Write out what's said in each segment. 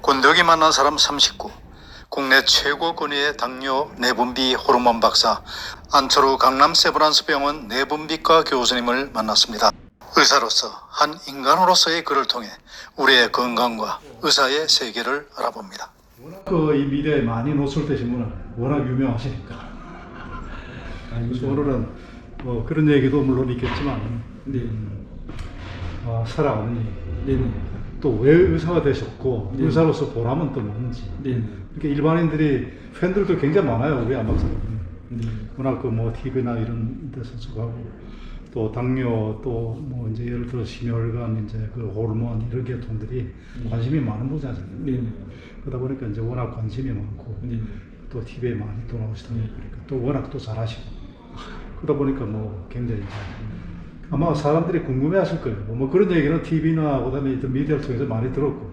권덕이 만난 사람 39. 국내 최고 권위의 당뇨 내분비 호르몬 박사 안철우 강남 세브란스병원 내분비과 교수님을 만났습니다. 의사로서 한 인간으로서의 글을 통해 우리의 건강과 의사의 세계를 알아봅니다. 이 미디어에 많이 노출되신 분은 워낙 유명하시니까. 그래서 오늘은 뭐 그런 얘기도 물론 있겠지만, 살아가는 얘기, 또 왜 의사가 되셨고, 의사로서 보람은 또 뭔지. 이렇게 일반인들이 팬들도 굉장히 많아요, 우리 안 박사님. 워낙 TV나 이런 데서 하고, 또 당뇨, 또 이제 예를 들어 심혈관, 이제 호르몬 이런 계통들이 관심이 많은 분야잖아요. 그러다 보니까 이제 워낙 관심이 많고, 또 TV에 많이 또 나오시다 보니까 또 워낙 또 잘하시고, 그러다 보니까 굉장히 이제 아마 사람들이 궁금해하실 거예요. 그런 얘기는 TV나 그다음에 미디어를 통해서 많이 들었고,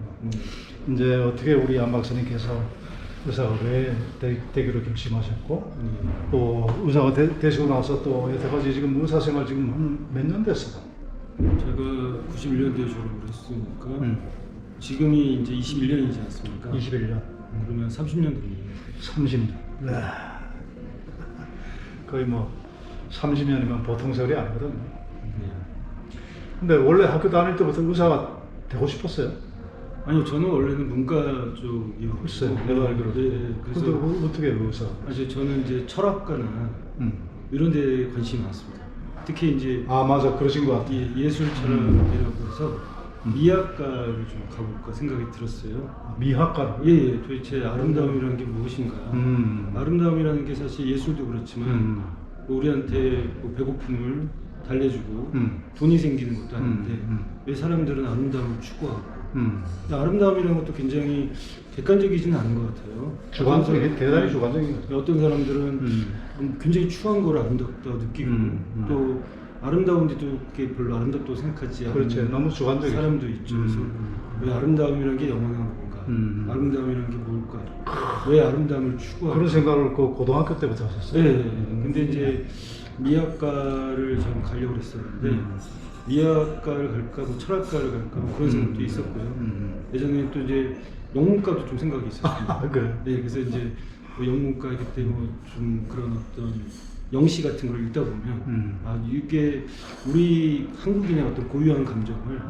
이제 어떻게 우리 안 박사님께서 의사가 왜 되기로 결심하셨고, 또 의사가 되시고 나서 또 여태까지 지금 의사 생활 지금 한 몇 년 됐어요? 제가 91년도에 졸업을 했으니까 지금이 이제 21년이지 않습니까? 21년. 그러면 30년 됩니다. 30년. 네. 거의 30년이면 보통 세월이 아니거든요. 근데 원래 학교 다닐 때부터 의사가 되고 싶었어요? 아니요, 저는 원래는 문과 쪽이었고. 글쎄, 내가 알기로. 그래서 어떻게 의사? 저는 이제 철학과나 이런 데 관심이 많습니다. 특히 이제 맞아, 그러신 것 같아요. 예술 철학이라고 해서 미학과를 좀 가볼까 생각이 들었어요. 미학과? 예, 도대체 아름다움이라는 게 무엇인가? 아름다움이라는 게 사실 예술도 그렇지만 우리한테 배고픔을 달래주고 돈이 생기는 것도 아닌데 왜 사람들은 아름다움을 추구하고 아름다움이라는 것도 굉장히 객관적이지는 않은 것 같아요. 주관적인, 대단히 주관적인 거죠. 어떤 사람들은 굉장히 추한 걸 아름답다고 느끼고 또 아름다운데도 그게 별로 아름답다고 생각하지 않는 그렇죠. 너무 주관적인 사람도 있죠. 그래서 왜 아름다움이라는 게 영원한 건가? 아름다움이라는 게 뭘까? 왜 아름다움을 추구하고? 그런 생각을 고등학교 때부터 하셨어요? 네. 근데 이제 미학과를 저는 가려고 했었는데 미학과를 갈까, 철학과를 갈까 그런 생각도 있었고요. 예전에 또 이제 영문과도 좀 생각이 있었습니다. 그래요? 네, 그래서 이제 영문과이기 때문에 좀 그런 어떤 영시 같은 걸 읽다 보면 이게 우리 한국인의 어떤 고유한 감정을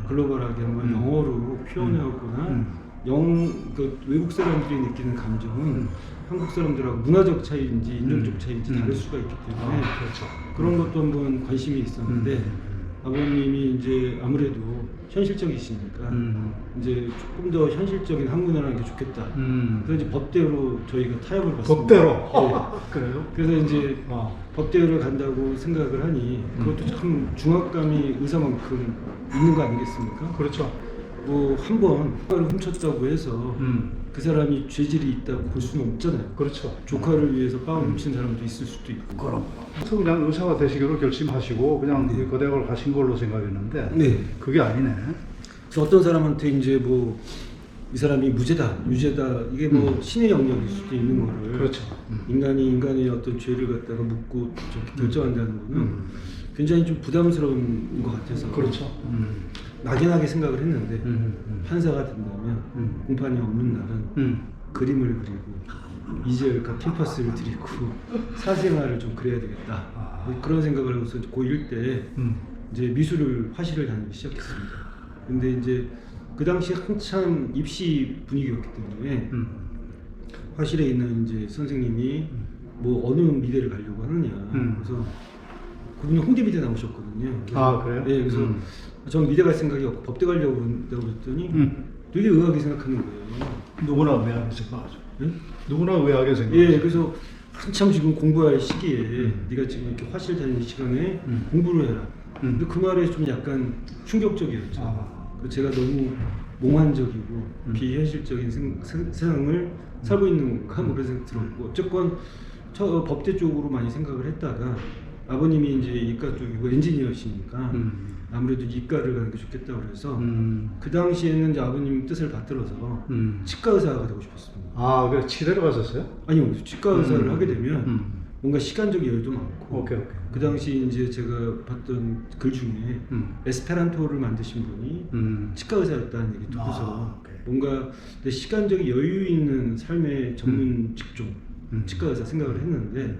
글로벌하게 한번 영어로 표현하거나 외국 사람들이 느끼는 감정은 한국 사람들하고 문화적 차이인지 인종적 차이인지 다를 수가 있기 때문에 그렇죠. 그런 것도 한번 관심이 있었는데 아버님이 이제 아무래도 현실적이시니까 이제 조금 더 현실적인 학문이라는 게 좋겠다. 그래서 이제 법대로 저희가 타협을 봤습니다. 법대로? 네. 그래요? 그래서 이제 법대를 간다고 생각을 하니 그것도 참 중압감이 의사만큼 있는 거 아니겠습니까? 그렇죠. 한번 조카를 훔쳤다고 해서 그 사람이 죄질이 있다고 볼 수는 없잖아요. 그렇죠. 조카를 위해서 빵을 훔친 사람도 있을 수도 있고. 그럼. 그냥 의사가 되시기로 결심하시고 그냥 그 대학을 가신 걸로 생각했는데 그게 아니네. 그래서 어떤 사람한테 이제 이 사람이 무죄다, 유죄다 이게 신의 영역일 수도 있는 거를 그렇죠. 인간이 인간의 어떤 죄를 갖다가 묻고 결정한다는 거는 굉장히 좀 부담스러운 것 같아서 그렇죠. 막연하게 생각을 했는데 판사가 된다면 공판이 없는 날은 그림을 그리고 이제까 캠퍼스를 드리고 사생활을 좀 그려야 되겠다. 그런 생각을 하고서 고1 때 이제 미술을 화실을 다니기 시작했습니다. 근데 이제 그 당시 한참 입시 분위기였기 때문에 화실에 있는 이제 선생님이 어느 미대를 가려고 하느냐. 그래서 그분이 홍대미대 나오셨거든요. 그래요? 네, 그래서 전 미대 갈 생각이 없고 법대 가려고 그런다고 그랬더니 되게 의아하게 생각하는 거예요. 누구나 의아하게 생각하죠. 네? 누구나 의아하게 생각하죠. 예, 그래서 한참 지금 공부할 시기에 네가 지금 이렇게 화실 다니는 시간에 공부를 해라. 근데 그 말에 좀 약간 충격적이었죠. 제가 너무 몽환적이고 비현실적인 세상을 살고 있는 건가 그런 생각이 들었고 어쨌건 법대 쪽으로 많이 생각을 했다가 아버님이 이제 이과 쪽이고 엔지니어시니까 아무래도 이과를 가는 게 좋겠다고 그래서 그 당시에는 이제 아버님 뜻을 받들어서 치과 의사가 되고 싶었습니다. 그래 치대로 가셨어요? 아니요, 치과 의사를 하게 되면 뭔가 시간적 여유도 많고 오케이. 그 당시 이제 제가 봤던 글 중에 에스페란토를 만드신 분이 치과 의사였다는 얘기 듣고서 오케이. 뭔가 내 시간적 여유 있는 삶의 전문 직종 치과 의사 생각을 했는데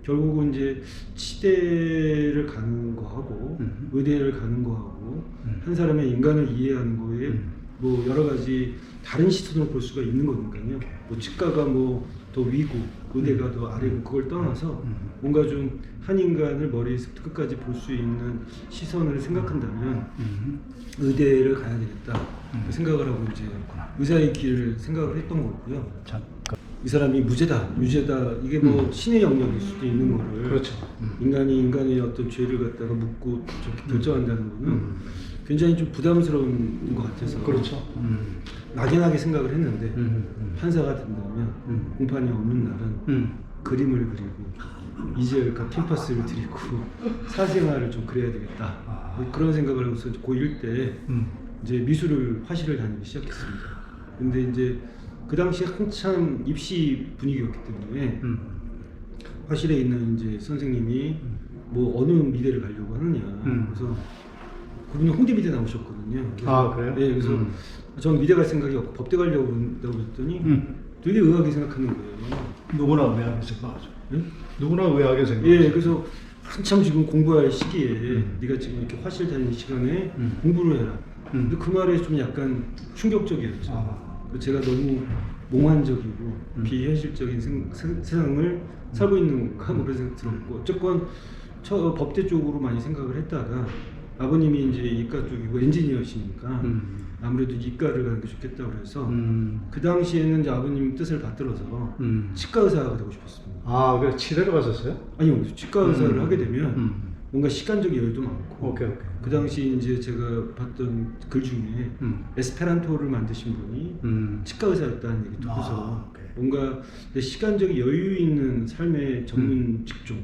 결국은 이제 치대를 가는 거하고 의대를 가는 거하고 한 사람의 인간을 이해하는 거에 뭐 여러 가지 다른 시선으로 볼 수가 있는 거니까요. 뭐 치과가 뭐 더 위고 의대가 더 아래고 그걸 떠나서 뭔가 좀 한 인간을 머리에서부터 끝까지 볼 수 있는 시선을 생각한다면 의대를 가야 되겠다 생각을 하고 이제 의사의 길을 생각을 했던 거고요. 이 사람이 무죄다, 유죄다 이게 뭐 신의 영역일 수도 있는 거를 그렇죠. 인간이 인간의 어떤 죄를 갖다가 묻고 저렇게 결정한다는 거는 굉장히 좀 부담스러운 것 같아서 그렇죠. 막연하게 생각을 했는데 판사가 된다면 공판이 없는 날은 그림을 그리고 이젤과 캔버스를 드리고 사생활을 좀 그려야 되겠다 그런 생각을 하고서 고1 때 이제 미술을 화실을 다니기 시작했습니다. 근데 이제 그 당시 한참 입시 분위기였기 때문에 화실에 있는 이제 선생님이 뭐 어느 미대를 가려고 하느냐 그래서 그분이 홍대미대 나오셨거든요. 아 그래요? 네, 그래서 전 미대 갈 생각이 없고 법대 가려고 한다고 했더니 되게 의아하게 생각하는 거예요. 누구나 의아하게 생각하죠. 네? 누구나 의아하게 생각하죠. 예, 그래서 한참 지금 공부할 시기에 네가 지금 이렇게 화실 다니는 시간에 공부를 해라. 근데 그 말에 좀 약간 충격적이었죠. 제가 너무 몽환적이고 비현실적인 세상을 살고 있는 가 그런 생각 들었고 어쨌건 법대 쪽으로 많이 생각을 했다가 아버님이 이제 이과 쪽이고 엔지니어시니까 아무래도 이과를 가는 게 좋겠다 그래서 그 당시에는 이제 아버님 뜻을 받들어서 치과 의사가 되고 싶었습니다. 아, 그래 치대로 갔었어요? 아니요, 치과 의사를 하게 되면 뭔가 시간적 여유도 많고 오케이. 그 당시 이제 제가 봤던 글 중에 에스페란토를 만드신 분이 치과 의사였다는 얘기 듣고서 오케이. 뭔가 내 시간적 여유 있는 삶의 전문 직종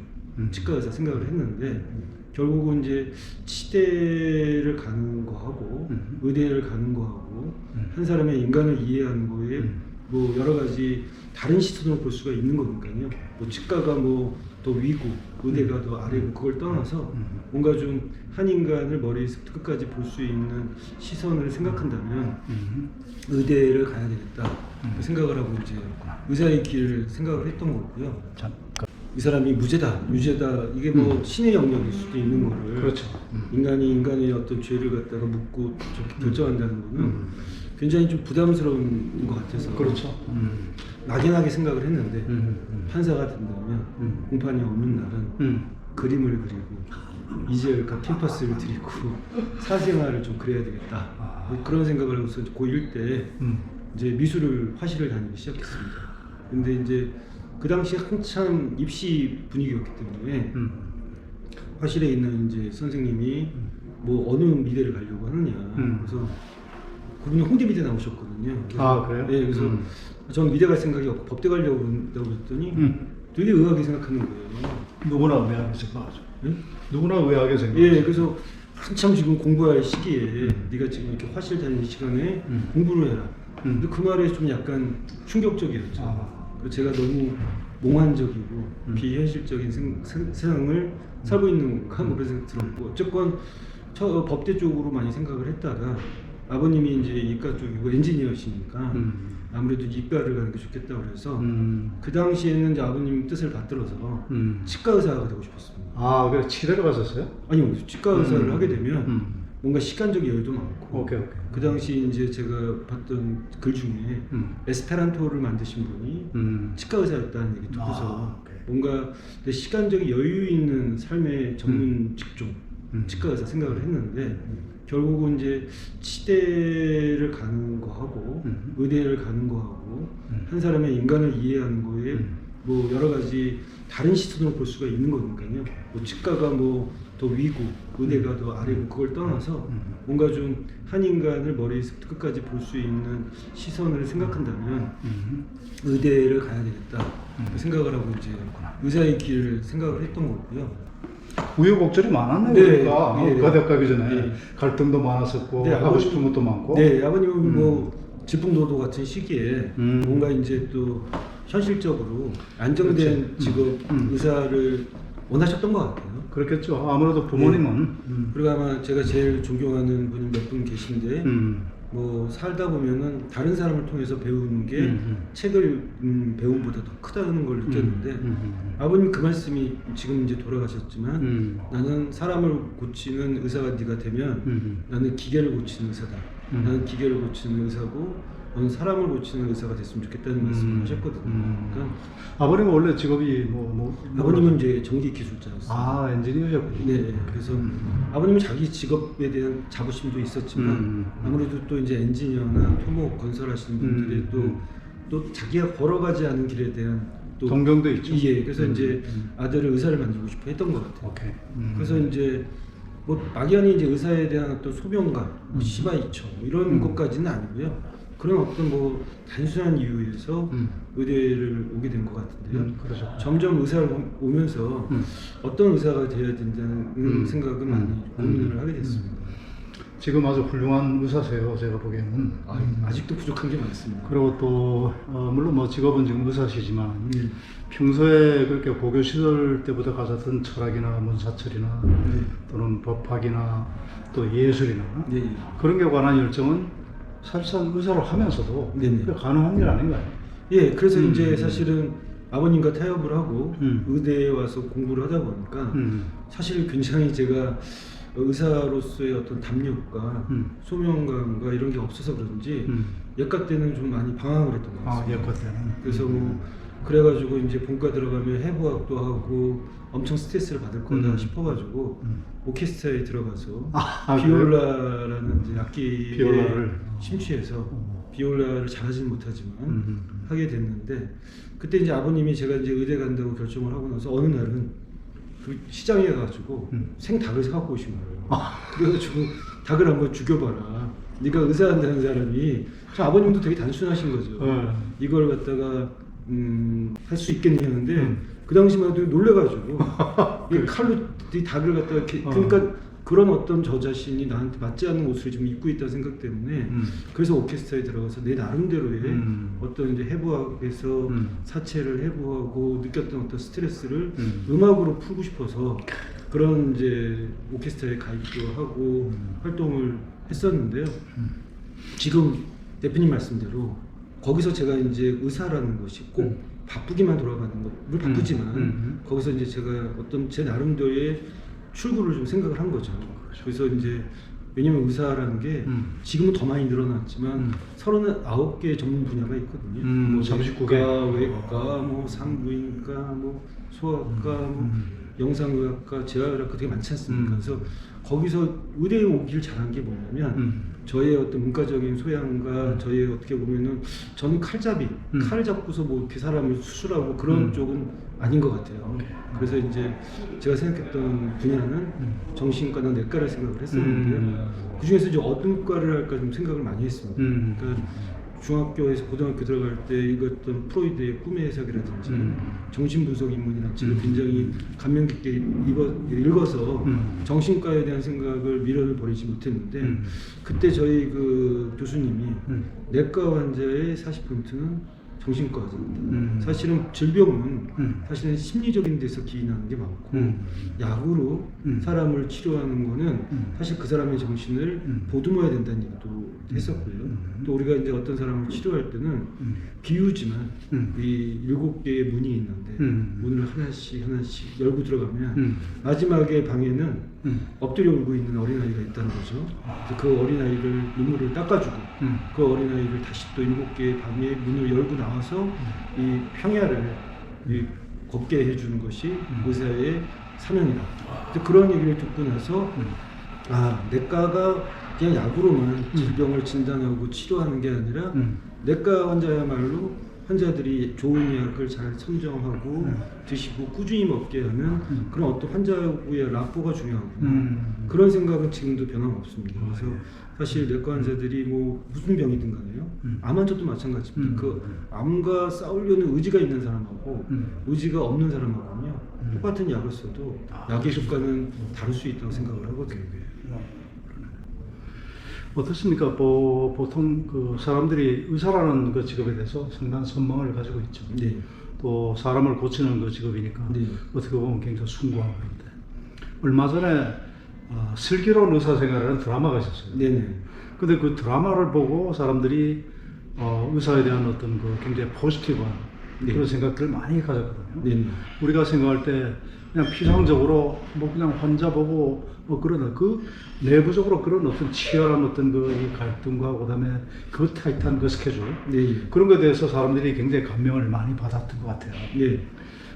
치과 의사 생각을 했는데 결국은 이제 치대를 가는 거하고 의대를 가는 거하고 한 사람의 인간을 이해하는 거에 뭐 여러 가지 다른 시선으로 볼 수가 있는 거니까요. 뭐 치과가 뭐 더 위고 의대가 더 아래고 그걸 떠나서 뭔가 좀 한 인간을 머리에서부터 끝까지 볼 수 있는 시선을 생각한다면 의대를 가야 되겠다 생각을 하고 이제 의사의 길을 생각을 했던 거고요. 이 사람이 무죄다, 유죄다 이게 뭐 신의 영역일 수도 있는 거를 그렇죠. 인간이 인간의 어떤 죄를 갖다가 묻고 저렇게 결정한다는 거는 굉장히 좀 부담스러운 것 같아서 그렇죠. 막연하게 생각을 했는데 판사가 된다면 공판이 없는 날은 그림을 그리고 이젤과 캔버스를 드리고 사생활을 좀 그려야 되겠다 그런 생각을 하고서 고1 때 이제 미술을 화실을 다니기 시작했습니다. 근데 이제 그 당시 한참 입시 분위기였기 때문에 화실에 있는 이제 선생님이 뭐 어느 미대를 가려고 하느냐 그래서 그분이 홍대미대 나오셨거든요. 아 그래요? 네, 그래서 전 미대 갈 생각이 없고 법대 가려고 한다고 했더니 되게 의아하게 생각하는 거예요. 누구나 의아하게 생각하죠. 네? 누구나 의아하게 생각하죠. 예, 그래서 한참 지금 공부할 시기에 네가 지금 이렇게 화실 다니는 시간에 공부를 해라. 근데 그 말에 좀 약간 충격적이었죠. 그래서 제가 너무 몽환적이고 비현실적인 세상을 살고 있는 가 그런 생각 들었고 어쨌건 법대 쪽으로 많이 생각을 했다가 아버님이 이제 이과 쪽이고 엔지니어시니까 아무래도 이과를 가는 게 좋겠다 그래서 그 당시에는 이제 아버님 뜻을 받들어서 치과 의사가 되고 싶었습니다. 아, 그래 치대로 갔었어요? 아니요, 치과 의사를 하게 되면 뭔가 시간적 여유도 많고 오케이. 그 당시 이제 제가 봤던 글 중에 에스페란토를 만드신 분이 치과 의사였다는 얘기 듣고서 오케이. 뭔가 내 시간적 여유 있는 삶의 전문 직종 치과 의사 생각을 했는데 결국은 이제 치대를 가는 거하고 의대를 가는 거하고 한 사람의 인간을 이해하는 거에 뭐 여러 가지 다른 시선으로 볼 수가 있는 거니까요. 뭐 치과가 뭐 더 위고 의대가 더 아래고 그걸 떠나서 뭔가 좀 한 인간을 머리에서부터 끝까지 볼 수 있는 시선을 생각한다면 의대를 가야 되겠다 생각을 하고 이제 의사의 길을 생각을 했던 거고요. 우여곡절이 많았네요. 네, 그러니까 예. 의대 가기 전에 예. 갈등도 많았었고 네, 하고 싶은 것도 많고. 네, 아버님은 뭐 질풍노도 같은 시기에 뭔가 이제 또 현실적으로 안정된 직업 의사를 원하셨던 것 같아요. 그렇겠죠. 아무래도 부모님은 그리고 아마 제가 제일 존경하는 분이 몇 분 계신데 뭐 살다 보면은 다른 사람을 통해서 배우는 게 책을 배움보다 더 크다는 걸 느꼈는데 아버님 그 말씀이 지금 이제 돌아가셨지만 나는 사람을 고치는 의사가 네가 되면 나는 기계를 고치는 의사다. 나는 기계를 고치는 의사고 너는 사람을 고치는 의사가 됐으면 좋겠다는 말씀을 하셨거든요. 그러니까 아버님은 원래 직업이 아버님은 이제 전기 기술자였어요. 아 엔지니어였군요. 네, 그래서 아버님은 자기 직업에 대한 자부심도 있었지만 아무래도 또 이제 엔지니어나 토목 건설하시는 분들의 또 자기가 걸어가지 않은 길에 대한 또 동경도 있죠. 예, 그래서 이제 아들을 의사를 만들고 싶어 했던 것 같아요. 오케이. 그래서 이제 뭐 막연히 이제 의사에 대한 어떤 소명감, 시바이처 이런 것까지는 아니고요. 그런 어떤 뭐 단순한 이유에서 의대를 오게 된 것 같은데요. 그렇죠. 점점 의사를 오면서 어떤 의사가 되어야 된다는 생각은 많이 고민을 하게 됐습니다. 지금 아주 훌륭한 의사세요. 제가 보기에는. 아직도 부족한 게 많습니다. 그리고 또 물론 뭐 직업은 지금 의사시지만 평소에 그렇게 고교 시절 때부터 가졌던 철학이나 문사철이나 또는 법학이나 또 예술이나 네. 그런 게 관한 열정은 사실상 의사로 하면서도 네네. 가능한 일 아닌가요? 예, 그래서 이제 사실은 아버님과 타협을 하고 의대에 와서 공부를 하다 보니까 사실 굉장히 제가 의사로서의 어떤 담력과 소명감과 이런 게 없어서 그런지 예과 때는 좀 많이 방황을 했던 것 같습니다. 예과 때는. 그래서 뭐 그래가지고 이제 본과 들어가면 해부학도 하고 엄청 스트레스를 받을 거다 싶어가지고 오케스트라에 들어가서 비올라라는 이제 악기에 비올라를 심취해서 비올라를 잘하지는 못하지만 하게 됐는데 그때 이제 아버님이 제가 이제 의대 간다고 결정을 하고 나서 어느 날은 그 시장에 가가지고 생닭을 사갖고 오신 거예요. 그래가지고 닭을 한번 죽여봐라. 네가 의사한다는 사람이 저 아버님도 되게 단순하신 거죠. 이걸 갖다가 할 수 있겠냐는데 그 당시만 해도 놀래가지고 이 칼로 이 닭을 갖다가 이렇게 그러니까 그런 어떤 저 자신이 나한테 맞지 않는 옷을 지금 입고 있다는 생각 때문에 그래서 오케스트라에 들어가서 내 나름대로의 어떤 이제 해부학에서 사체를 해부하고 느꼈던 어떤 스트레스를 음악으로 풀고 싶어서 그런 이제 오케스트라에 가입도 하고 활동을 했었는데요. 지금 대표님 말씀대로 거기서 제가 이제 의사라는 것이 꼭 바쁘기만 돌아가는 것, 바쁘지만 거기서 이제 제가 어떤 제 나름대로의 출구를 좀 생각을 한 거죠. 그래서 이제 왜냐면 의사라는 게 지금은 더 많이 늘어났지만 39개의 전문 분야가 있거든요. 뭐 39개. 외과, 뭐 산부인과, 뭐 소아과, 뭐 영상의학과, 재활의학과 되게 많지 않습니까? 그래서 거기서 의대에 오길 잘한 게 뭐냐면 저의 어떤 문과적인 소양과 저의 어떻게 보면은 저는 칼잡이, 칼을 잡고서 뭐 이렇게 사람을 수술하고 그런 쪽은 아닌 것 같아요. 그래서 이제 제가 생각했던 분야는 정신과나 내과를 생각을 했었는데요. 그 중에서 이제 어떤 과를 할까 좀 생각을 많이 했습니다. 그러니까 중학교에서 고등학교 들어갈 때 읽었던 프로이드의 꿈의 해석이라든지 정신분석 인문이라는 책을 굉장히 감명 깊게 읽어서 정신과에 대한 생각을 미련을 버리지 못했는데 그때 저희 그 교수님이 내과 환자의 40%는 정신과입니다. 사실은 질병은 사실은 심리적인 데서 기인하는 게 많고 약으로 사람을 치료하는 거는 사실 그 사람의 정신을 보듬어야 된다는 얘기도 했었고요. 또 우리가 이제 어떤 사람을 치료할 때는 비유지만 이 7개의 문이 있는데 문을 하나씩 열고 들어가면 마지막에 방에는 엎드려 울고 있는 어린아이가 있다는 거죠. 그 어린아이를 눈물을 닦아주고 그 어린아이를 다시 또 7개의 방에 문을 열고 나와서 이 평야를 걷게 해주는 것이 의사의 사명이다. 그런 얘기를 듣고 나서 내과가 그냥 약으로만 질병을 진단하고 치료하는 게 아니라 내과 환자야말로 환자들이 좋은 약을 잘 선정하고 드시고 꾸준히 먹게 하는 그런 어떤 환자와의 라포가 중요하구나. 그런 생각은 지금도 변함없습니다. 그래서 사실 내과 환자들이 뭐 무슨 병이든 간에요. 암 환자도 마찬가지입니다. 그 암과 싸우려는 의지가 있는 사람하고 의지가 없는 사람하고는요. 똑같은 약을 써도 약의 효과는 다를 수 있다고 생각을 하거든요. 어떻습니까? 뭐 보통 그 사람들이 의사라는 그 직업에 대해서 상당한 선망을 가지고 있죠. 네. 또 사람을 고치는 그 직업이니까 네. 어떻게 보면 굉장히 숭고하고 그런데 얼마 전에 슬기로운 의사생활이라는 드라마가 있었어요. 네네. 근데 그 드라마를 보고 사람들이 의사에 대한 어떤 그 굉장히 포지티브한 네. 그런 생각들을 많이 가졌거든요. 네네. 우리가 생각할 때 그냥 피상적으로 뭐 그냥 환자 보고 뭐 그러나 그 내부적으로 그런 어떤 치열한 어떤 그 이 갈등과 그다음에 그 타이트한 그 스케줄 네. 그런 것에 대해서 사람들이 굉장히 감명을 많이 받았던 것 같아요. 네.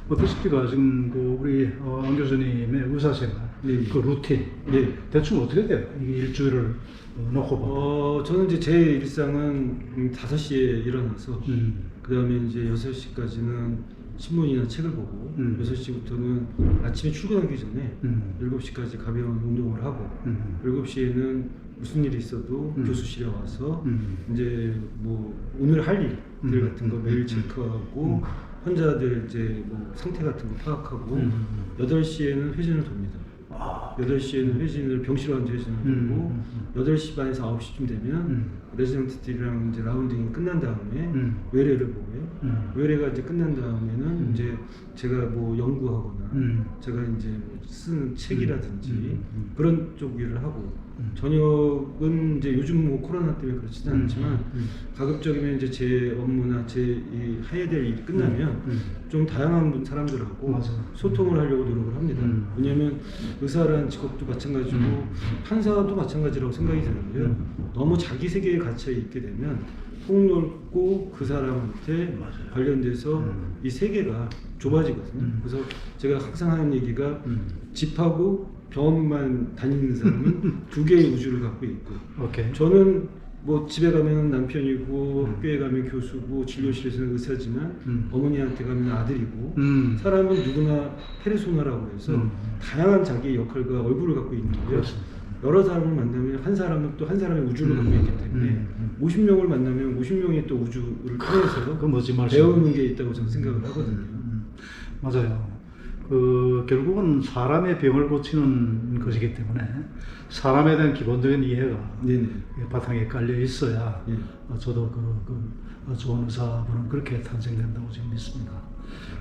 어떻습니까? 지금 그 우리 안 교수님의 의사생활 네. 그 루틴 네. 대충 어떻게 돼요? 이게 일주일을 놓고 보면. 저는 이제 제 일상은 5시에 일어나서 그 다음에 이제 6시까지는 신문이나 책을 보고 6시부터는 아침에 출근하기 전에 7시까지 가벼운 운동을 하고 7시에는 무슨 일이 있어도 교수실에 와서 이제 뭐 오늘 할 일들 같은 거 매일 체크하고 환자들 이제 뭐 상태 같은 거 파악하고 8시에는 회진을 돕니다. 8시에는 회진을 병실 환자 회진을 돌고 8시 반에서 9시쯤 되면 레지던트들이랑 이제 라운딩이 끝난 다음에 외래를 보고요. 외래가 이제 끝난 다음에는 이제 제가 뭐 연구하거나 제가 이제 뭐 쓰는 책이라든지 그런 쪽 일을 하고 저녁은 이제 요즘 뭐 코로나 때문에 그렇지는 않지만 가급적이면 이제 제 업무나 제 이 해야 될 일이 끝나면 좀 다양한 사람들하고 맞아요. 소통을 하려고 노력을 합니다. 왜냐하면 의사라는 직업도 마찬가지고 판사도 마찬가지라고 생각이 드는데요. 너무 자기 세계에 갇혀 있게 되면 폭넓고 그 사람한테 관련돼서 이 세계가 좁아지거든요. 그래서 제가 항상 하는 얘기가 집하고 병원만 다니는 사람은 2개의 우주를 갖고 있고 오케이. 저는 뭐 집에 가면 남편이고 학교에 가면 교수고 진료실에서는 의사지만 어머니한테 가면 아들이고 사람은 누구나 페르소나라고 해서 다양한 자기의 역할과 얼굴을 갖고 있는 거예요. 그렇습니다. 여러 사람을 만나면 한 사람은 또 한 사람의 우주를 갖고 있기 때문에 50명을 만나면 50명의 또 우주를 통해서 그 멋진 말씀. 배우는 게 있다고 저는 생각을 하거든요. 맞아요. 그 결국은 사람의 병을 고치는 것이기 때문에 사람에 대한 기본적인 이해가 네네. 바탕에 깔려 있어야 예. 저도 좋은 의사분은 그렇게 탄생된다고 지금 믿습니다.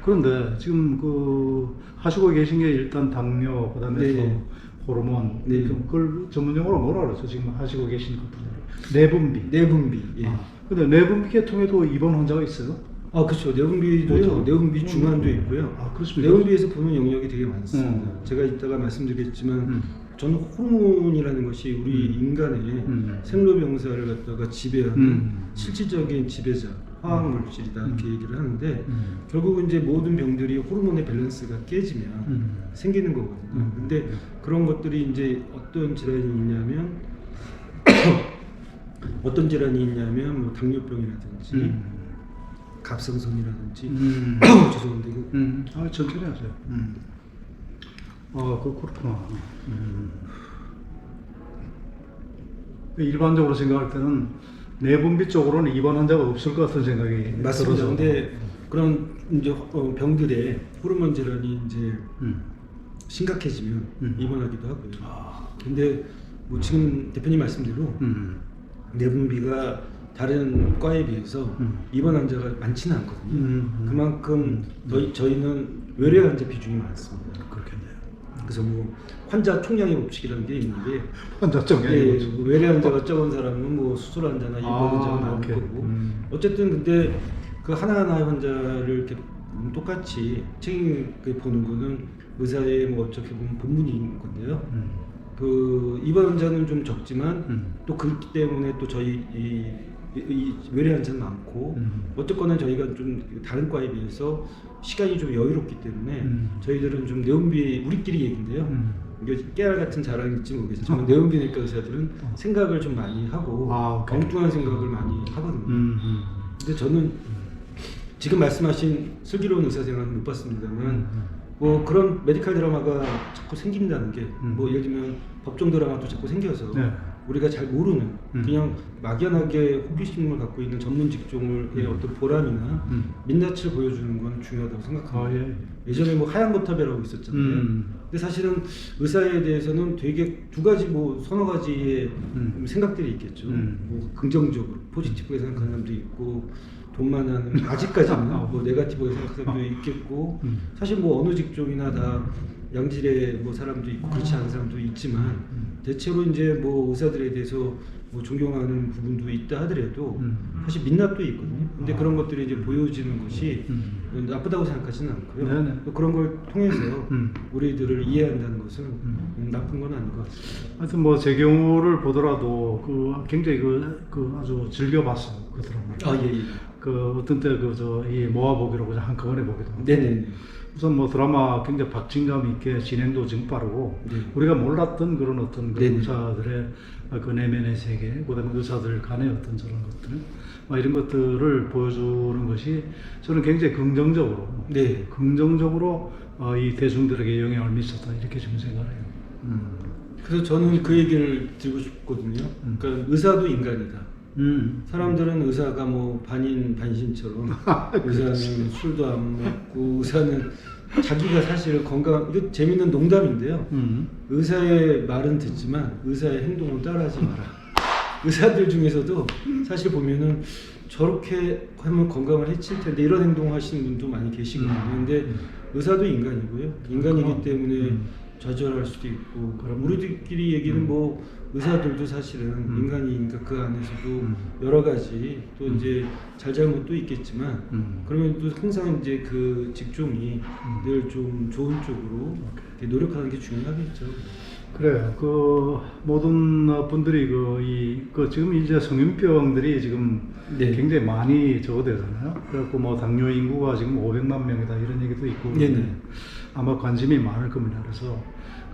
그런데 지금 그 하시고 계신 게 일단 당뇨, 그다음에 네. 또 호르몬, 네. 그걸 전문용어로 뭐라 그러죠? 지금 하시고 계신 것들 내분비. 내분비. 예. 근데 내분비 계통에도 입원 환자가 있어요? 그렇죠. 내분비도요. 어떤? 내분비 중환도 있고요. 그렇습니까? 내분비에서 보는 영역이 되게 많습니다. 제가 이따가 말씀드리겠지만 저는 호르몬이라는 것이 우리 인간의 생로병사를 갖다가 지배하는 실질적인 지배자, 화학 물질이다 이렇게 얘기를 하는데 결국은 이제 모든 병들이 호르몬의 밸런스가 깨지면 생기는 거거든요. 근데 그런 것들이 이제 어떤 질환이 있냐면 뭐 당뇨병이라든지 갑상선이라든지 죄송한데 이거 천천히 하세요. 그렇구나. 일반적으로 생각할 때는 내분비 쪽으로는 입원 환자가 없을 것 같은 생각이 맞습니다. 들어서. 근데 그런 이제 병들의 호르몬 질환이 이제 심각해지면 입원하기도 하고요. 근데 뭐 지금 대표님 말씀대로 내분비가 다른 과에 비해서 입원 환자가 많지는 않거든요. 그만큼 저희는 외래 환자 비중이 많습니다. 그렇겠네요. 그래서 뭐 환자 총량의 법칙이라는 게 있는데 환자 쪽에 뭐 외래 환자가 적은 사람은 뭐 수술 환자나 입원 환자가 많을 오케이. 거고 어쨌든 근데 그 하나하나의 환자를 이렇게 똑같이 책임있게 보는 거는 의사의 뭐 어떻게 보면 본분인 건데요. 그 입원 환자는 좀 적지만 또 그렇기 때문에 또 저희 이 외래 환자는 많고 어쨌거나 저희가 좀 다른 과에 비해서 시간이 좀 여유롭기 때문에 저희들은 좀 내분비 우리끼리 얘기인데요. 이게 깨알 같은 자랑일지 모르겠지만 내분비내과 의사들은 생각을 좀 많이 하고 엉뚱한 생각을 많이 하거든요. 근데 저는 지금 말씀하신 슬기로운 의사생활은 못 봤습니다만 뭐 그런 메디컬 드라마가 자꾸 생긴다는 게 뭐 예를 들면 법정 드라마도 자꾸 생겨서 네. 우리가 잘 모르는 그냥 막연하게 호기심을 갖고 있는 전문 직종의 어떤 보람이나 민낯을 보여주는 건 중요하다고 생각합니다. 예전에 뭐 하얀 거탑이라고 있었잖아요. 근데 사실은 의사에 대해서는 되게 두 가지 뭐 서너 가지의 생각들이 있겠죠. 뭐 긍정적으로 포지티브하게 생각하는 사람도 있고 돈 많은 아직까지는 뭐 네거티브하게 생각하는 사람도 있겠고 사실 뭐 어느 직종이나 다 양질의 뭐 사람도 있고 그렇지 않은 사람도 있지만 대체로 이제 뭐 의사들에 대해서 뭐 존경하는 부분도 있다 하더라도 사실 민낯도 있거든요. 근데 그런 것들이 이제 보여지는 것이 나쁘다고 생각하지는 않고요. 네네. 또 그런 걸 통해서 우리들을 이해한다는 것은 나쁜 건 아닌 것 같습니다. 하여튼 뭐 제 경우를 보더라도 굉장히 아주 즐겨봤어요. 그 드라마. 예. 어떤 때 이 모아보기로 그냥 한꺼번에 보기도 하고. 네네. 우선 뭐 드라마 굉장히 박진감 있게 진행도 좀 빠르고 네. 우리가 몰랐던 그런 어떤 그 네네. 의사들의 그 내면의 세계, 그다음에 의사들 간의 어떤 저런 것들, 이런 것들을 보여주는 것이 저는 굉장히 긍정적으로 이 대중들에게 영향을 미쳤다 이렇게 좀 생각해요. 그래서 저는 그 얘기를 드리고 싶거든요. 그러니까 의사도 인간이다. 사람들은 의사가 뭐 반인 반신처럼 의사는 술도 안 먹고 의사는 자기가 사실 건강 이거 재밌는 농담인데요. 의사의 말은 듣지만 의사의 행동은 따라하지 마라. 의사들 중에서도 사실 보면은 저렇게 하면 건강을 해칠 텐데 이런 행동 하시는 분도 많이 계시거든요. 근데 의사도 인간이고요. 인간이기 때문에 좌절할 수도 있고 우리들끼리 얘기는 뭐 의사들도 사실은 인간이니까 그 안에서도 여러 가지 또 이제 잘잘못도 있겠지만 그러면 또 항상 이제 그 직종이 늘 좀 좋은 쪽으로 이렇게 노력하는 게 중요하겠죠. 그래요. 그 모든 분들이 지금 이제 성인병들이 지금 네. 굉장히 많이 적어되잖아요. 그래갖고 뭐 당뇨 인구가 지금 500만 명이다 이런 얘기도 있고. 네네. 아마 관심이 많을 겁니다. 그래서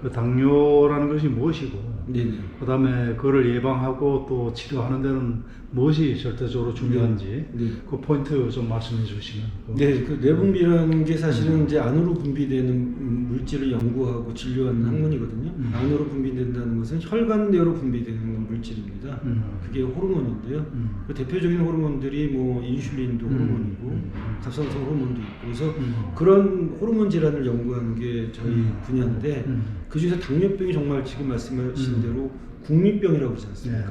그 당뇨라는 것이 무엇이고, 네네. 그다음에 그걸 예방하고 또 치료하는 데는 무엇이 절대적으로 중요한지 네. 그 포인트 좀 말씀해 주시면. 네, 그 뇌분비라는 게 사실은 이제 안으로 분비되는 물질을 연구하고 진료하는 학문이거든요. 안으로 분비된다는 것은 혈관 내로 분비되는 물질입니다. 그게 호르몬인데요. 그 대표적인 호르몬들이 뭐 인슐린도 호르몬이고 갑상선 호르몬도 있고 그래서 그런 호르몬 질환을 연구하는 게 저희 분야인데 그 중에서 당뇨병이 정말 지금 말씀하신 대로 국민병이라고 그러지 않습니까?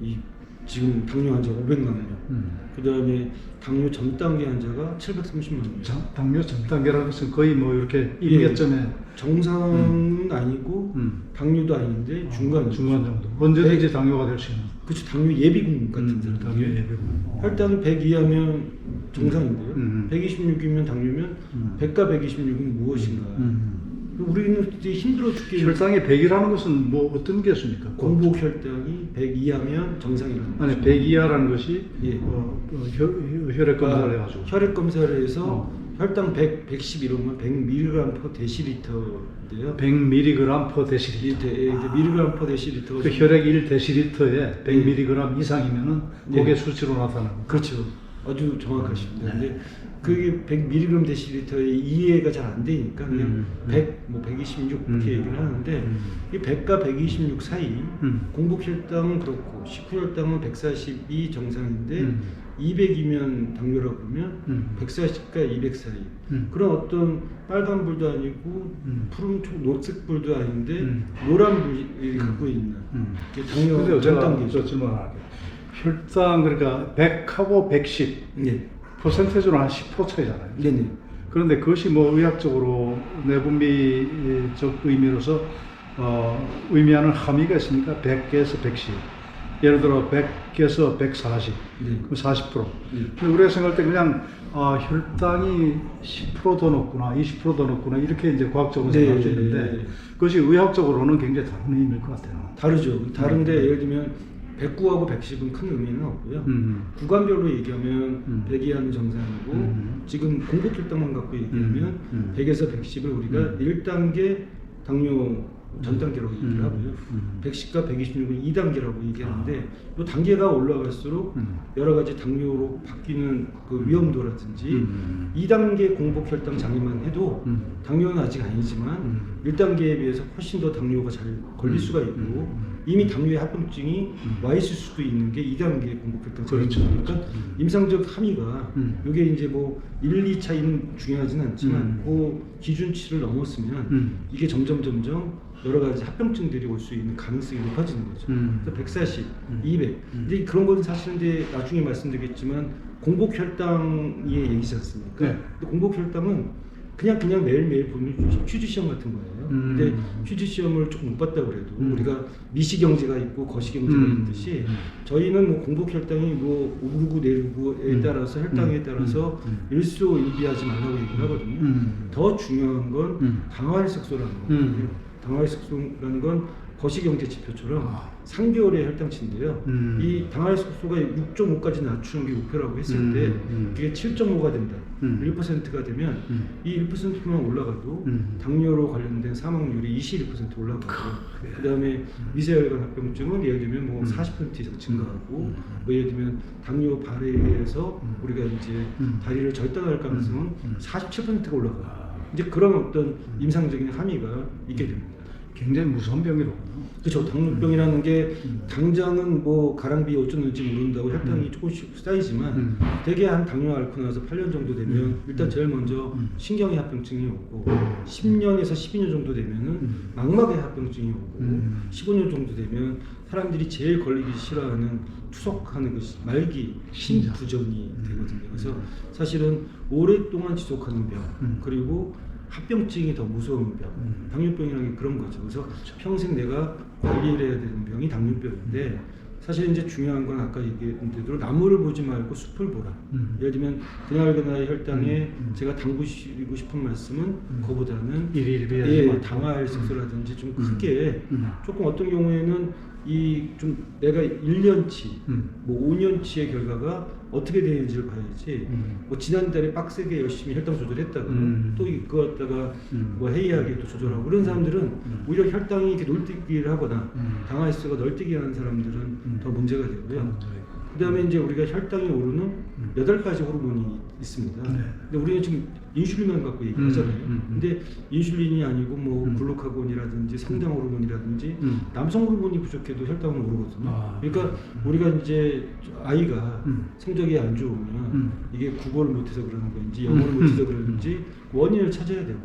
이 지금 당뇨 환자 500만 명. 그 다음에 당뇨 전 단계 환자가 730만 명. 당뇨 전 단계라는 것은 거의 뭐 이렇게 임계점에 정상은 아니고 당뇨도 아닌데 중간 정도. 언제든지 당뇨가 될 수 있는. 그렇죠. 당뇨 예비군 같은 사람. 당뇨 예비군. 혈당 100 이하면 정상인데요. 126이면 당뇨면 100과 126은 무엇인가? 우리는 되게 힘들어 죽겠는. 혈당이 100이라는 것은 뭐 어떤 개수입니까? 공복 혈당이 100 이하면 정상이라는 아니 거죠. 100 이하라는 것이 예. 혈액 검사를 해가지고. 혈액 검사를 해서 혈당 110 이러면 100mg per 데시리터인데요. 100mg per 데시리터. mg per 데시리터가 그 혈액 1 데시리터에 100mg 이상이면은 그게 수치로 나타나는 거죠. 그렇죠. 아주 정확하십니다. 근데 그게 100mg 데시리터의 이해가 잘 안 되니까 그냥 100, 뭐 126 이렇게 얘기를 하는데 이 100과 126 사이 공복 혈당은 그렇고 식후 혈당은 142 정상인데 200이면 당뇨라고 그러면 140과 200 사이 그런 어떤 빨간 불도 아니고 푸른 녹색 불도 아닌데 노란 불이 갖고 있는 게 당뇨 근데 전 제가 단계죠. 질문할게요. 혈당 그러니까 100하고 110 네. 퍼센테이지로 한 10% 차이잖아요. 네네. 그런데 그것이 뭐 의학적으로 내분비적 의미로서 의미하는 함의가 있습니까? 100에서 110. 예를 들어 100에서 140, 네. 그럼 40%. 네. 우리가 생각할 때 그냥 혈당이 10%더 높구나, 20%더 높구나 이렇게 이제 과학적으로 네, 생각할 수 네, 있는데 네. 그것이 의학적으로는 굉장히 다른 의미일 것 같아요. 다르죠. 다른데 예를 들면 109하고 110은 큰 의미는 없고요. 구간별로 얘기하면 100 이하는 정상이고 지금 공복 혈당만 갖고 얘기하면 100에서 110을 우리가 1단계 당뇨 전 단계라고 얘기를 하고요. 110과 126은 2단계라고 얘기하는데 이 단계가 올라갈수록 여러 가지 당뇨로 바뀌는 그 위험도라든지 2단계 공복 혈당 장애만 해도 당뇨는 아직 아니지만 1단계에 비해서 훨씬 더 당뇨가 잘 걸릴 수가 있고 이미 당뇨의 합병증이 와 있을 수도 있는 게 2단계 공복혈당 그렇죠. 그러니까 임상적 함의가 이게 이제 뭐 1, 2 차이는 중요하진 않지만 그 기준치를 넘었으면 이게 점점 여러 가지 합병증들이 올 수 있는 가능성이 높아지는 거죠. 그래서 140, 200. 근데 그런 건 사실은 이제 나중에 말씀드리겠지만 공복혈당의 얘기지 않습니까? 네. 근데 공복혈당은 그냥 매일매일 보는 퀴즈 시험 같은 거예요. 근데 퀴즈 시험을 조금 못 봤다고 그래도 우리가 미시경제가 있고 거시경제가 있듯이 저희는 뭐 공복혈당이 뭐 오르고 내리고에 따라서 혈당에 따라서 일소일비하지 말라고 얘기를 하거든요. 더 중요한 건 당화혈색소라는 거거든요. 당화혈색소라는 건 거시경제 지표처럼 3개월의 혈당치인데요. 이 당화혈색소가 6.5까지 낮추는 게 목표라고 했을 때 그게 7.5가 된다. 1%가 되면 이 1%만 올라가도 당뇨로 관련된 사망률이 21% 올라가고 그 다음에 미세혈관 합병증은 예를 들면 뭐 40% 이상 증가하고 뭐 예를 들면 당뇨 발해에서 우리가 이제 다리를 절단할 가능성은 47%가 올라가요. 이제 그런 어떤 임상적인 함의가 있게 됩니다. 굉장히 무서운 병이로군요. 그렇죠. 당뇨병이라는 게 당장은 뭐 가랑비에 어쩌는지 모른다고 혈당이 조금씩 쌓이지만 대개 한 당뇨 앓고 나서 8년 정도 되면 일단 제일 먼저 신경의 합병증이 오고 10년에서 12년 정도 되면은 망막의 합병증이 오고 15년 정도 되면 사람들이 제일 걸리기 싫어하는 투석하는 것이 말기 심부전이 되거든요. 그래서 사실은 오랫동안 지속하는 병 그리고 합병증이 더 무서운 병, 당뇨병이라는 게 그런 거죠. 그래서 평생 내가 관리를 해야 되는 병이 당뇨병인데 사실 이제 중요한 건 아까 얘기한 대로 나무를 보지 말고 숲을 보라. 예를 들면 그날그날 혈당에 제가 당부드리고 싶은 말씀은 그거보다는 당화혈색소라든지 좀 크게 조금 어떤 경우에는 이 좀 내가 1년치, 뭐 5년치의 결과가 어떻게 되는지를 봐야지. 뭐 지난달에 빡세게 열심히 혈당 조절했다가 또 이거 갖다가 뭐 해이하게 또 조절하고 그런 사람들은 오히려 혈당이 이렇게 놀뛰기를 하거나 당화혈색소가 널뛰기 하는 사람들은 더 문제가 되고요. 그 다음에 이제 우리가 혈당이 오르는 8가지 호르몬이 있습니다. 근데 우리는 지금 인슐린만 갖고 얘기하잖아요. 근데 인슐린이 아니고 뭐 글루카곤이라든지 성장 호르몬이라든지 남성 호르몬이 부족해도 혈당은 오르거든요. 그러니까 우리가 이제 아이가 성적이 안 좋으면 이게 국어를 못해서 그러는 건지 영어를 못해서 그러는지 원인을 찾아야 되고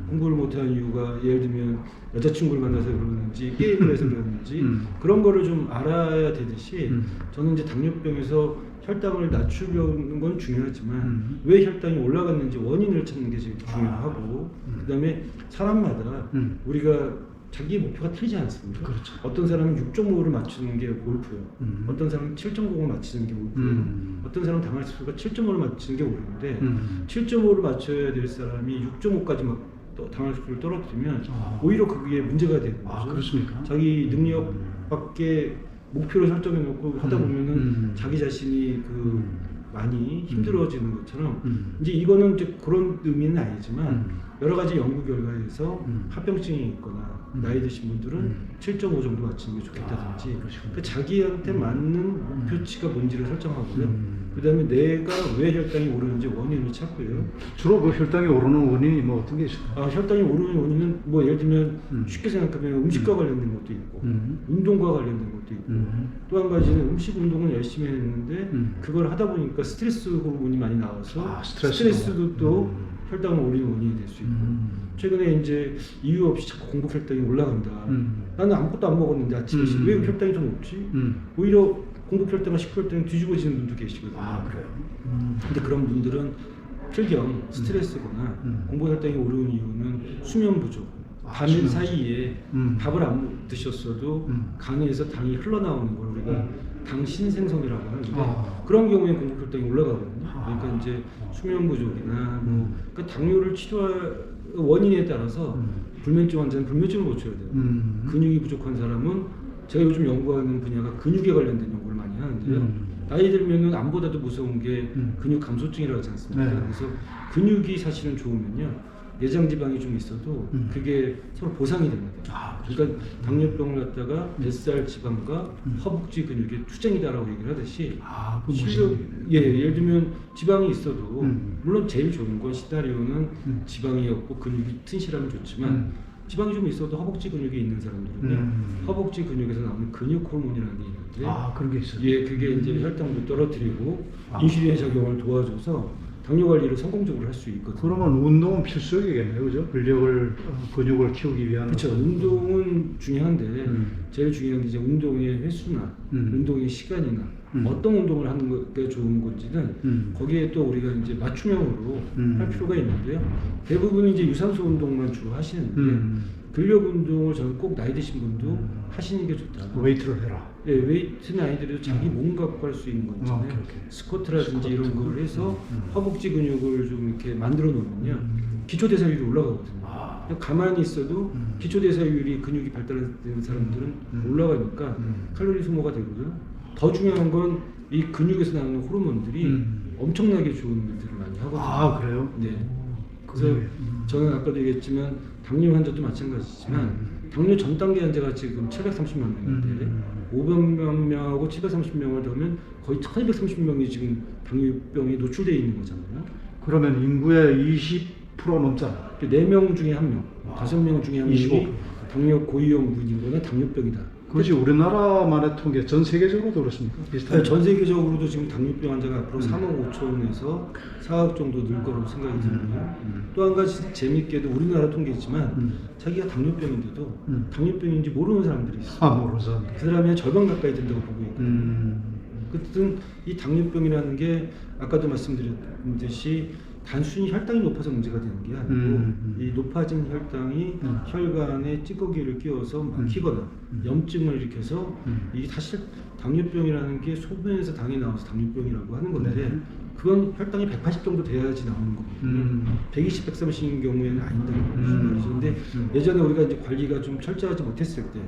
공부를 못하는 이유가 예를 들면 여자친구를 만나서 그러는지 게임을 해서 그러는지 그런 거를 좀 알아야 되듯이 저는 이제 당뇨병에서 혈당을 낮추려는 건 중요하지만 왜 혈당이 올라갔는지 원인을 찾는 게 제일 중요하고 그 다음에 사람마다 우리가 자기 목표가 틀리지 않습니까? 그렇죠. 어떤 사람은 6.5를 맞추는 게 골프예요. 어떤 사람은 7.0을 맞추는 게 골프예요. 어떤 사람은 당화혈색소가 7.5를 맞추는 게 골프인데 7.5를 맞춰야 될 사람이 6.5까지 막 당화혈색소를 떨어뜨리면 오히려 그게 문제가 되는 거죠. 그렇습니까? 자기 능력 밖에 목표를 설정해 놓고 하다 보면은 자기 자신이 그 많이 힘들어지는 것처럼 이제 이거는 이제 그런 의미는 아니지만 여러 가지 연구 결과에서 합병증이 있거나 나이 드신 분들은 7.5 정도 맞추는 게 좋겠다든지 그 자기한테 맞는 목표치가 뭔지를 설정하고요. 그 다음에 내가 왜 혈당이 오르는지 원인을 찾고요. 주로 그 혈당이 오르는 원인이 뭐 어떤 게 있을까요? 혈당이 오르는 원인은 뭐 예를 들면 쉽게 생각하면 음식과 관련된 것도 있고 운동과 관련된 것도 있고 또 한 가지는 음식 운동은 열심히 했는데 그걸 하다 보니까 스트레스 호르몬이 많이 나와서 스트레스도 또 혈당을 올리는 원인이 될 수 있고 최근에 이제 이유 없이 자꾸 공복 혈당이 올라간다. 나는 아무것도 안 먹었는데 아침에 왜 혈당이 좀 높지? 오히려 공복 혈당과 식후 혈당이 뒤집어지는 분도 계시거든요. 그래요? 근데 그런 분들은 필경 스트레스거나 공복 혈당이 오르는 이유는 수면 부족. 밤 사이에 밥을 안 드셨어도 간에서 당이 흘러나오는 걸 우리가 당 신생성이라고 하는데 그런 경우에 공복 혈당이 올라가거든요. 그러니까 이제 수면 부족이나 뭐 그러니까 당뇨를 치료할 원인에 따라서 불면증 환자는 불면증을 고쳐야 돼요. 근육이 부족한 사람은 제가 요즘 연구하는 분야가 근육에 관련된 연구를 많이 하는데요. 나이 들면은 암보다도 무서운 게 근육 감소증이라고 하지 않습니까? 그래서 근육이 사실은 좋으면요. 내장 지방이 좀 있어도 그게 서로 보상이 됩니다. 그러니까 당뇨병을 갖다가 뱃살 지방과 허벅지 근육의 투쟁이다라고 얘기를 하듯이 예를 들면 지방이 있어도 물론 제일 좋은 건 시나리오는 지방이 없고 근육이 튼실하면 좋지만 지방이 좀 있어도 허벅지 근육이 있는 사람들은요, 허벅지 근육에서 나오는 근육 호르몬이라는 게 있는데, 아 그런 게 있어요. 예, 그게 이제 혈당도 떨어뜨리고 아. 인슐린의 작용을 도와줘서 당뇨 관리를 성공적으로 할 수 있거든요. 그러면 운동은 필수적이겠네요, 그죠? 근력을 근육을 키우기 위한. 그렇죠. 운동은 중요한데 제일 중요한 게 이제 운동의 횟수나 운동의 시간이나 어떤 운동을 하는 게 좋은 건지는 거기에 또 우리가 이제 맞춤형으로 할 필요가 있는데요. 대부분 이제 유산소 운동만 주로 하시는데 근력 운동을 저는 꼭 나이 드신 분도 하시는 게 좋다. 웨이트를 해라. 예, 웨이트는 아니더라도 자기 몸 갖고 할 수 있는 거 있잖아요. 오케이, 오케이. 스쿼트라든지 이런 걸 해서 허벅지 근육을 좀 이렇게 만들어 놓으면요. 기초 대사율이 올라가거든요. 가만히 있어도 기초 대사율이 근육이 발달된 사람들은 올라가니까 칼로리 소모가 되고요. 더 중요한 건 이 근육에서 나오는 호르몬들이 엄청나게 좋은 일들을 많이 하거든요. 아 그래요? 네. 그래서 저는 아까도 얘기했지만 당뇨 환자도 마찬가지지만 당뇨 전 단계 환자가 지금 730만 명인데 500만 명하고 730명을 더하면 거의 1230명이 지금 당뇨병에 노출되어 있는 거잖아요. 그러면 인구의 20% 넘잖아. 4명 중에 1명, 5명 중에 1명이 25%. 당뇨 고위험 무인거나 당뇨병이다. 그것이 우리나라만의 통계, 전 세계적으로도 그렇습니까? 비슷한. 전 세계적으로도 지금 당뇨병 환자가 앞으로 3억 5천에서 4억 정도 늘 거라고 생각이 들고요. 또 한 가지 재밌게도 우리나라 통계지만 자기가 당뇨병인데도 당뇨병인지 모르는 사람들이 있어요. 아 모르는 사람. 그 사람이 절반 가까이 된다고 보고 있거든요. 어쨌든 이 당뇨병이라는 게 아까도 말씀드렸듯이 단순히 혈당이 높아서 문제가 되는 게 아니고 이 높아진 혈당이 혈관에 찌꺼기를 끼워서 막히거나 염증을 일으켜서 이게 사실 당뇨병이라는 게 소변에서 당이 나와서 당뇨병이라고 하는 건데 그건 혈당이 180 정도 돼야지 나오는 거거든요. 120, 130인 경우에는 아닌다는 거죠. 근데 예전에 우리가 이제 관리가 좀 철저하지 못했을 때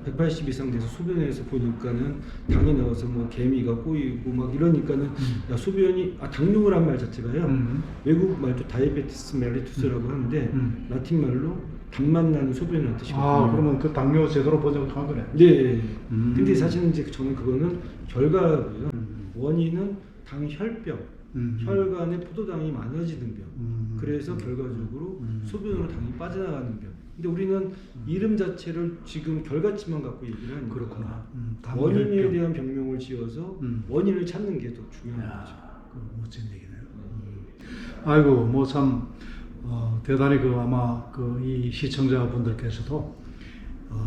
180 이상 돼서 소변에서 보니까는 당이 나와서 뭐 개미가 꼬이고 막 이러니까는 야 소변이 당뇨란 말 자체가요. 외국 말도 다이베티스 멜리투스라고 하는데 라틴 말로 단맛 나는 소변이라는 뜻이거든요. 아 그러면 그 당뇨 제대로 번역한 거네. 네. 근데 사실은 이제 저는 그거는 결과고요. 원인은 당혈병, 혈관에 포도당이 많아지는 병. 그래서 결과적으로 소변으로 당이 빠져나가는 병. 근데 우리는 이름 자체를 지금 결과치만 갖고 얘기를 하니까 그렇구나. 원인에 당뇨병. 대한 병명을 지어서 원인을 찾는 게 더 중요한 거죠. 멋진 얘기네요. 아이고 뭐 참 대단히 그 아마 그 이 시청자분들께서도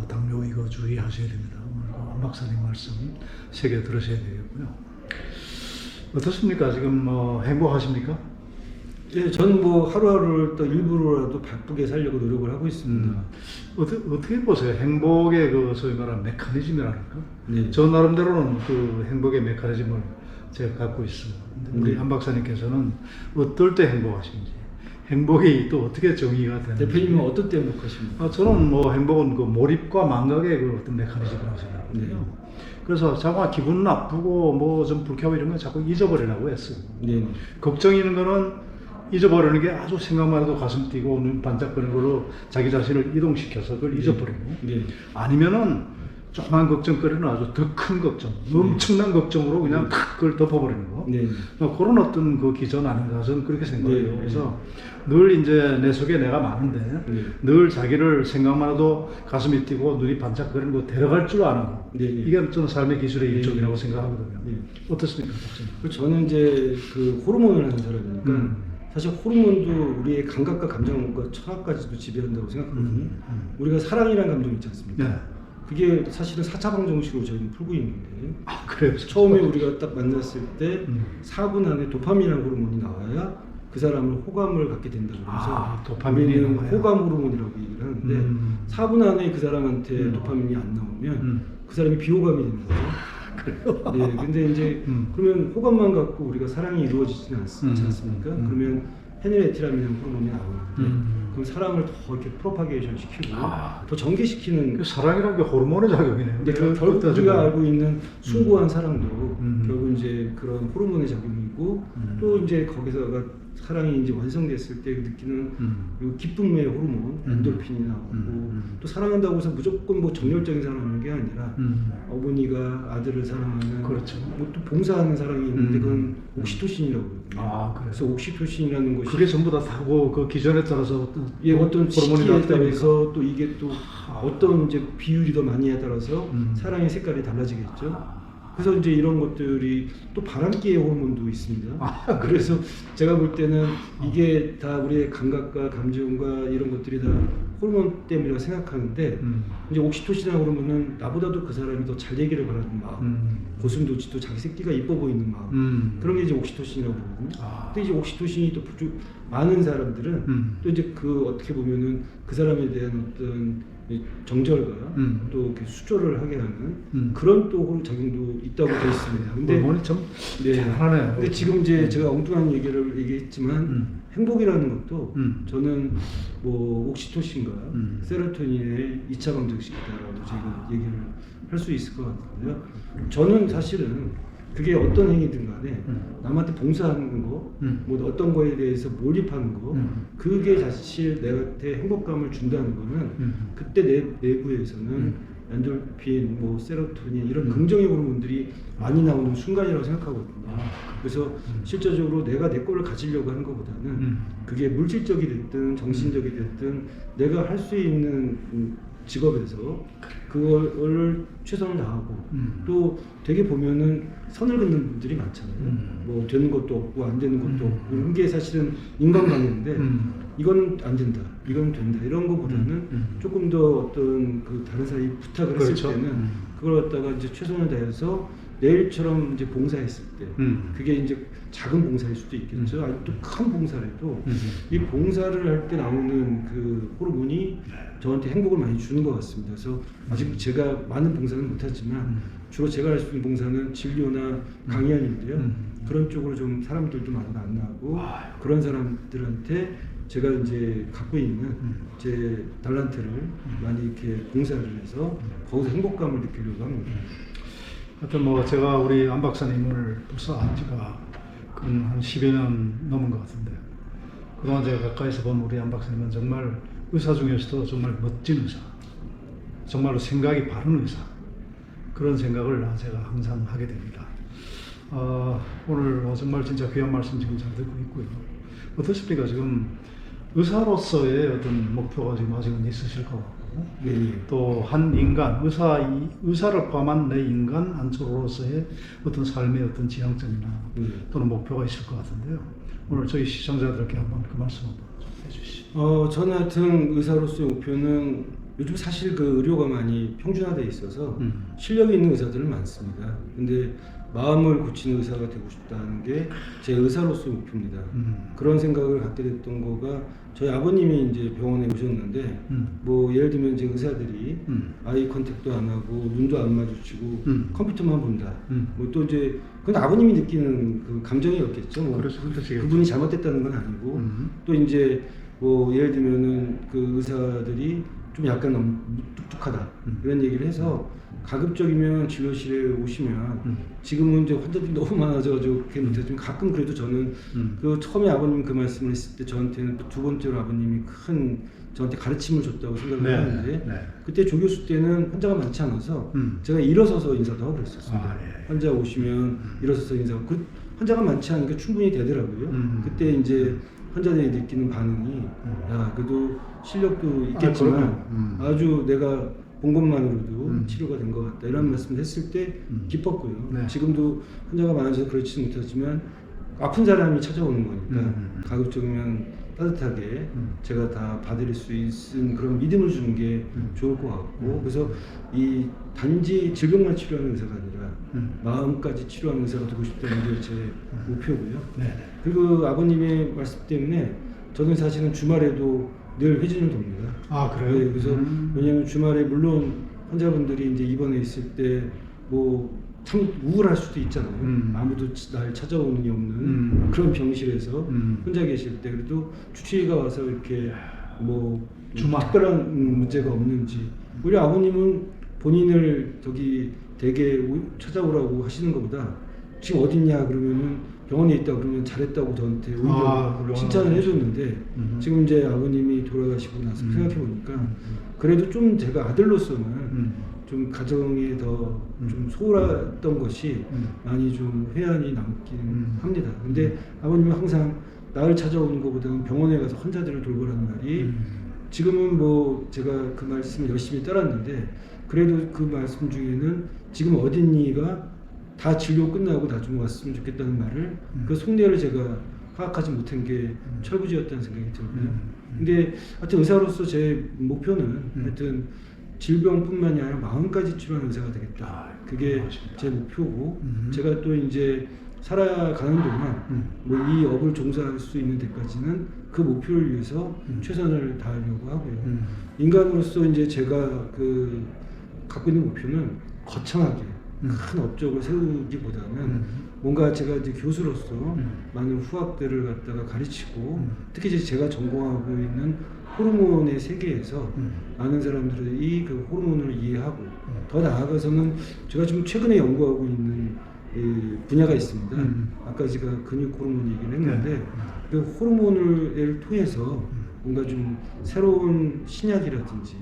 당뇨 이거 주의하셔야 됩니다. 오늘 그 안 박사님 말씀 새겨 들으셔야 되겠고요. 어떻습니까? 지금 행복하십니까? 예, 저는 뭐 하루하루를 또 일부러라도 바쁘게 살려고 노력을 하고 있습니다. 어떻게 보세요? 행복의 그 소위 말하는 메커니즘이랄까? 네. 저 나름대로는 그 행복의 메커니즘을 제가 갖고 있어요. 근데 우리 안 박사님께서는 어떨 때 행복하신지, 행복이 또 어떻게 정의가 되는지. 대표님은 어떤 때 행복하십니까? 저는 뭐 행복은 그 몰입과 망각의 그 어떤 메커니즘이라고 생각하거든요. 네. 그래서 자꾸 기분 나쁘고 뭐 좀 불쾌하고 이런 건 자꾸 잊어버리려고 했어요. 네. 걱정 있는 거는 잊어버리는 게 아주 생각만 해도 가슴 뛰고 눈 반짝거리는 걸로 자기 자신을 이동시켜서 그걸 잊어버리고 네. 아니면은 조그만 걱정거리는 아주 더 큰 걱정, 엄청난 걱정으로 그냥 탁 그걸 덮어버리는 거. 네. 그런 어떤 그 기전 아닌가 저는 그렇게 생각해요. 네. 그래서 늘 이제 내 속에 내가 많은데 네. 늘 자기를 생각만 해도 가슴이 뛰고 눈이 반짝거리는 거 데려갈 줄 아는 거. 네. 이게 저는 삶의 기술의 네. 일종이라고 생각하거든요. 네. 어떻습니까, 박사님? 저는 이제 그 호르몬을 하는 사람이니까 사실 호르몬도 우리의 감각과 감정과 청각까지도 지배한다고 생각하거든요. 우리가 사랑이라는 감정 있지 않습니까? 네. 그게 사실은 4차 방정식으로 저희는 풀고 있는데 그래요. 처음에 우리가 딱 만났을 때 4분 안에 도파민이라는 호르몬이 나와야 그 사람을 호감을 갖게 된다고 해서 도파민이 우리는 나와요? 호감 호르몬이라고 얘기를 하는데 4분 안에 그 사람한테 도파민이 안 나오면 그 사람이 비호감이 되는 거죠. 네, 근데 이제 그러면 호감만 갖고 우리가 사랑이 이루어지지는 않지 않습니까? 그러면 페닐에틸라민이라는 호르몬이 나오는데 그럼 사랑을 더 이렇게 프로파게이션 시키고 더 전개시키는. 그 사랑이라는 게 호르몬의 작용이네요. 근데 결국 우리가 알고 있는 숭고한 사랑도 결국 이제 그런 호르몬의 작용이기 느끼고 또 이제 거기서가 사랑이 이제 완성됐을 때 느끼는 그 기쁨의 호르몬 엔돌핀이 나오고 또 사랑한다고 해서 무조건 뭐 정열적인 사랑하는 게 아니라 어머니가 아들을 사랑하는 그렇죠. 뭐 또 봉사하는 사랑이 있는데 그건 옥시토신이라고 그러거든요. 아, 그래요? 그래서 옥시토신이라는 것이 그게 전부 다 다고 그 기전에 따라서 어떤 어떤 호르몬이 시기에 나타납니까? 따라서 또 이게 또 어떤 이제 비율이 더 많이에 따라서 사랑의 색깔이 달라지겠죠. 그래서 이제 이런 것들이 또 바람기의 호르몬도 있습니다. 그래서 제가 볼 때는 이게 다 우리의 감각과 감정과 이런 것들이 다 호르몬 때문이라고 생각하는데 이제 옥시토신이라는 호르몬은 나보다도 그 사람이 더 잘 되기를 바라는 마음, 고슴도치도 자기 새끼가 이뻐 보이는 마음, 그런 게 이제 옥시토신이라고 그러거든요. 근데 이제 옥시토신이 또 많은 사람들은 또 이제 그 어떻게 보면은 그 사람에 대한 어떤 정절과 또 이렇게 수조를 하게 하는 그런 또 작용도 있다고 되어 있습니다. 근데 호르몬이 참 대단하네요. 근데 지금 이제 제가 엉뚱한 얘기를 얘기했지만 행복이라는 것도 저는 뭐 옥시토신과 세로토닌의 2차 방정식이다라고 제가 얘기를 할 수 있을 것 같은데요. 저는 사실은 그게 어떤 행위든 간에 남한테 봉사하는 거, 뭐 어떤 거에 대해서 몰입하는 거, 그게 사실 내한테 행복감을 준다는 거는 그때 내 내부에서는 엔돌핀, 뭐 세로토닌 이런 긍정의 호르몬들이 많이 나오는 순간이라고 생각하거든요. 그래서 실제적으로 내가 내 거를 가지려고 하는 것보다는 그게 물질적이 됐든 정신적이 됐든 내가 할 수 있는 직업에서 그거를 최선을 다하고 또 되게 보면은 선을 긋는 분들이 많잖아요. 뭐 되는 것도 없고 안 되는 것도 없고 이런 게 사실은 인간관계인데 이거는 안 된다, 이건 된다 이런 거보다는 조금 더 어떤 그 다른 사람이 부탁을 그렇죠. 했을 때는 그걸 갖다가 이제 최선을 다해서 내일처럼 이제 봉사했을 때 그게 이제 작은 봉사일 수도 있겠죠. 아니 또 큰 봉사라도 이 봉사를 할 때 나오는 그 호르몬이 저한테 행복을 많이 주는 것 같습니다. 그래서 아직 제가 많은 봉사는 못하지만 주로 제가 할 수 있는 봉사는 진료나 강연인데요. 그런 쪽으로 좀 사람들도 많이 만나고 그런 사람들한테 제가 이제 갖고 있는 제 달란트를 많이 이렇게 봉사를 해서 거기서 행복감을 느끼려고 합니다. 하여튼 뭐 제가 우리 안 박사님을 벌써 안 지가 한 10여 년 넘은 것 같은데 그동안 제가 가까이서 본 우리 안 박사님은 정말 의사 중에서도 정말 멋진 의사, 정말로 생각이 바른 의사, 그런 생각을 제가 항상 하게 됩니다. 오늘 정말 진짜 귀한 말씀 지금 잘 듣고 있고요. 어떻습니까? 지금 의사로서의 어떤 목표가 지금 아직은 있으실 것 같고 또 한 인간, 의사를 포함한 내 인간 안쪽으로서의 어떤 삶의 어떤 지향점이나 또는 목표가 있을 것 같은데요. 오늘 저희 시청자들께 한번 그 말씀 한번 해주시죠. 저는 하여튼 의사로서의 목표는 요즘 사실 그 의료가 많이 평준화되어 있어서 실력이 있는 의사들은 많습니다. 근데 마음을 고치는 의사가 되고 싶다는 게 제 의사로서의 목표입니다. 그런 생각을 갖게 됐던 거가 저희 아버님이 이제 병원에 오셨는데 뭐 예를 들면 이제 의사들이 아이 컨택도 안 하고 눈도 안 마주치고 컴퓨터만 본다. 뭐 또 이제 그건 아버님이 느끼는 그 감정이었겠죠. 뭐 그분이 잘못됐다는 건 아니고 또 이제 뭐 예를 들면은 그 의사들이 좀 약간 너무 뚝뚝하다 이런 얘기를 해서 가급적이면 진료실에 오시면 지금은 이제 환자들이 너무 많아져가지고 그렇게 못하지만 가끔 그래도 저는 그 처음에 아버님 그 말씀을 했을 때 저한테는 두 번째로 아버님이 큰 저한테 가르침을 줬다고 생각을 하는데 그때 조교수 때는 환자가 많지 않아서 제가 일어서서 인사도 하고 그랬었습니다. 환자 오시면 일어서서 인사하고 그 환자가 많지 않으니까 충분히 되더라고요. 그때 이제 환자들이 느끼는 반응이 야 그래도 실력도 있겠지만 아주 내가 본 것만으로도 치료가 된 것 같다 이런 말씀을 했을 때 기뻤고요. 지금도 환자가 많아서 그렇지는 못하지만 아픈 사람이 찾아오는 거니까 가급적이면 따뜻하게 제가 다 봐드릴 수 있는 그런 믿음을 주는 게 좋을 것 같고 그래서 이 단지 질병만 치료하는 의사가 아니라 마음까지 치료하는 의사가 되고 싶다는 게 제 목표고요. 그리고 아버님의 말씀 때문에 저는 사실은 주말에도 늘 회진을 돕니다. 그래요? 네, 그래서 왜냐하면 주말에 물론 환자분들이 이제 입원해 있을 때 뭐 참 우울할 수도 있잖아요. 아무도 날 찾아오는 게 없는 그런 병실에서 혼자 계실 때 그래도 주치의가 와서 이렇게 뭐 특별한 문제가 없는지 우리 아버님은 본인을 저기 댁에 찾아오라고 하시는 것보다 지금 어딨냐 그러면은 병원에 있다 그러면 잘했다고 저한테 오히려 훌륭하다. 칭찬을 해줬는데 지금 이제 아버님이 돌아가시고 나서 생각해 보니까 그래도 좀 제가 아들로서는 좀 가정에 더 좀 소홀했던 것이 많이 좀 회한이 남긴 합니다. 근데 아버님은 항상 나를 찾아오는 것보다는 병원에 가서 환자들을 돌보라는 말이 지금은 뭐 제가 그 말씀을 열심히 따랐는데 그래도 그 말씀 중에는 지금 어딨니가 다 진료 끝나고 나중 왔으면 좋겠다는 말을 그 속내를 제가 파악하지 못한 게 철부지였다는 생각이 들고요. 근데 하여튼 의사로서 제 목표는 하여튼 질병뿐만이 아니라 마음까지 치료하는 의사가 되겠다. 그게 제 목표고 제가 또 이제 살아가는 동안 뭐 이 업을 종사할 수 있는 데까지는 그 목표를 위해서 최선을 다하려고 하고요. 인간으로서 이제 제가 그 갖고 있는 목표는 거창하게 큰 업적을 세우기보다는 뭔가 제가 이제 교수로서 많은 후학들을 갖다가 가르치고 특히 이제 제가 전공하고 있는 호르몬의 세계에서 많은 사람들이 그 호르몬을 이해하고 더 나아가서는 제가 지금 최근에 연구하고 있는 분야가 있습니다. 아까 제가 근육 호르몬 얘기를 했는데 그 호르몬을 통해서 뭔가 좀 새로운 신약이라든지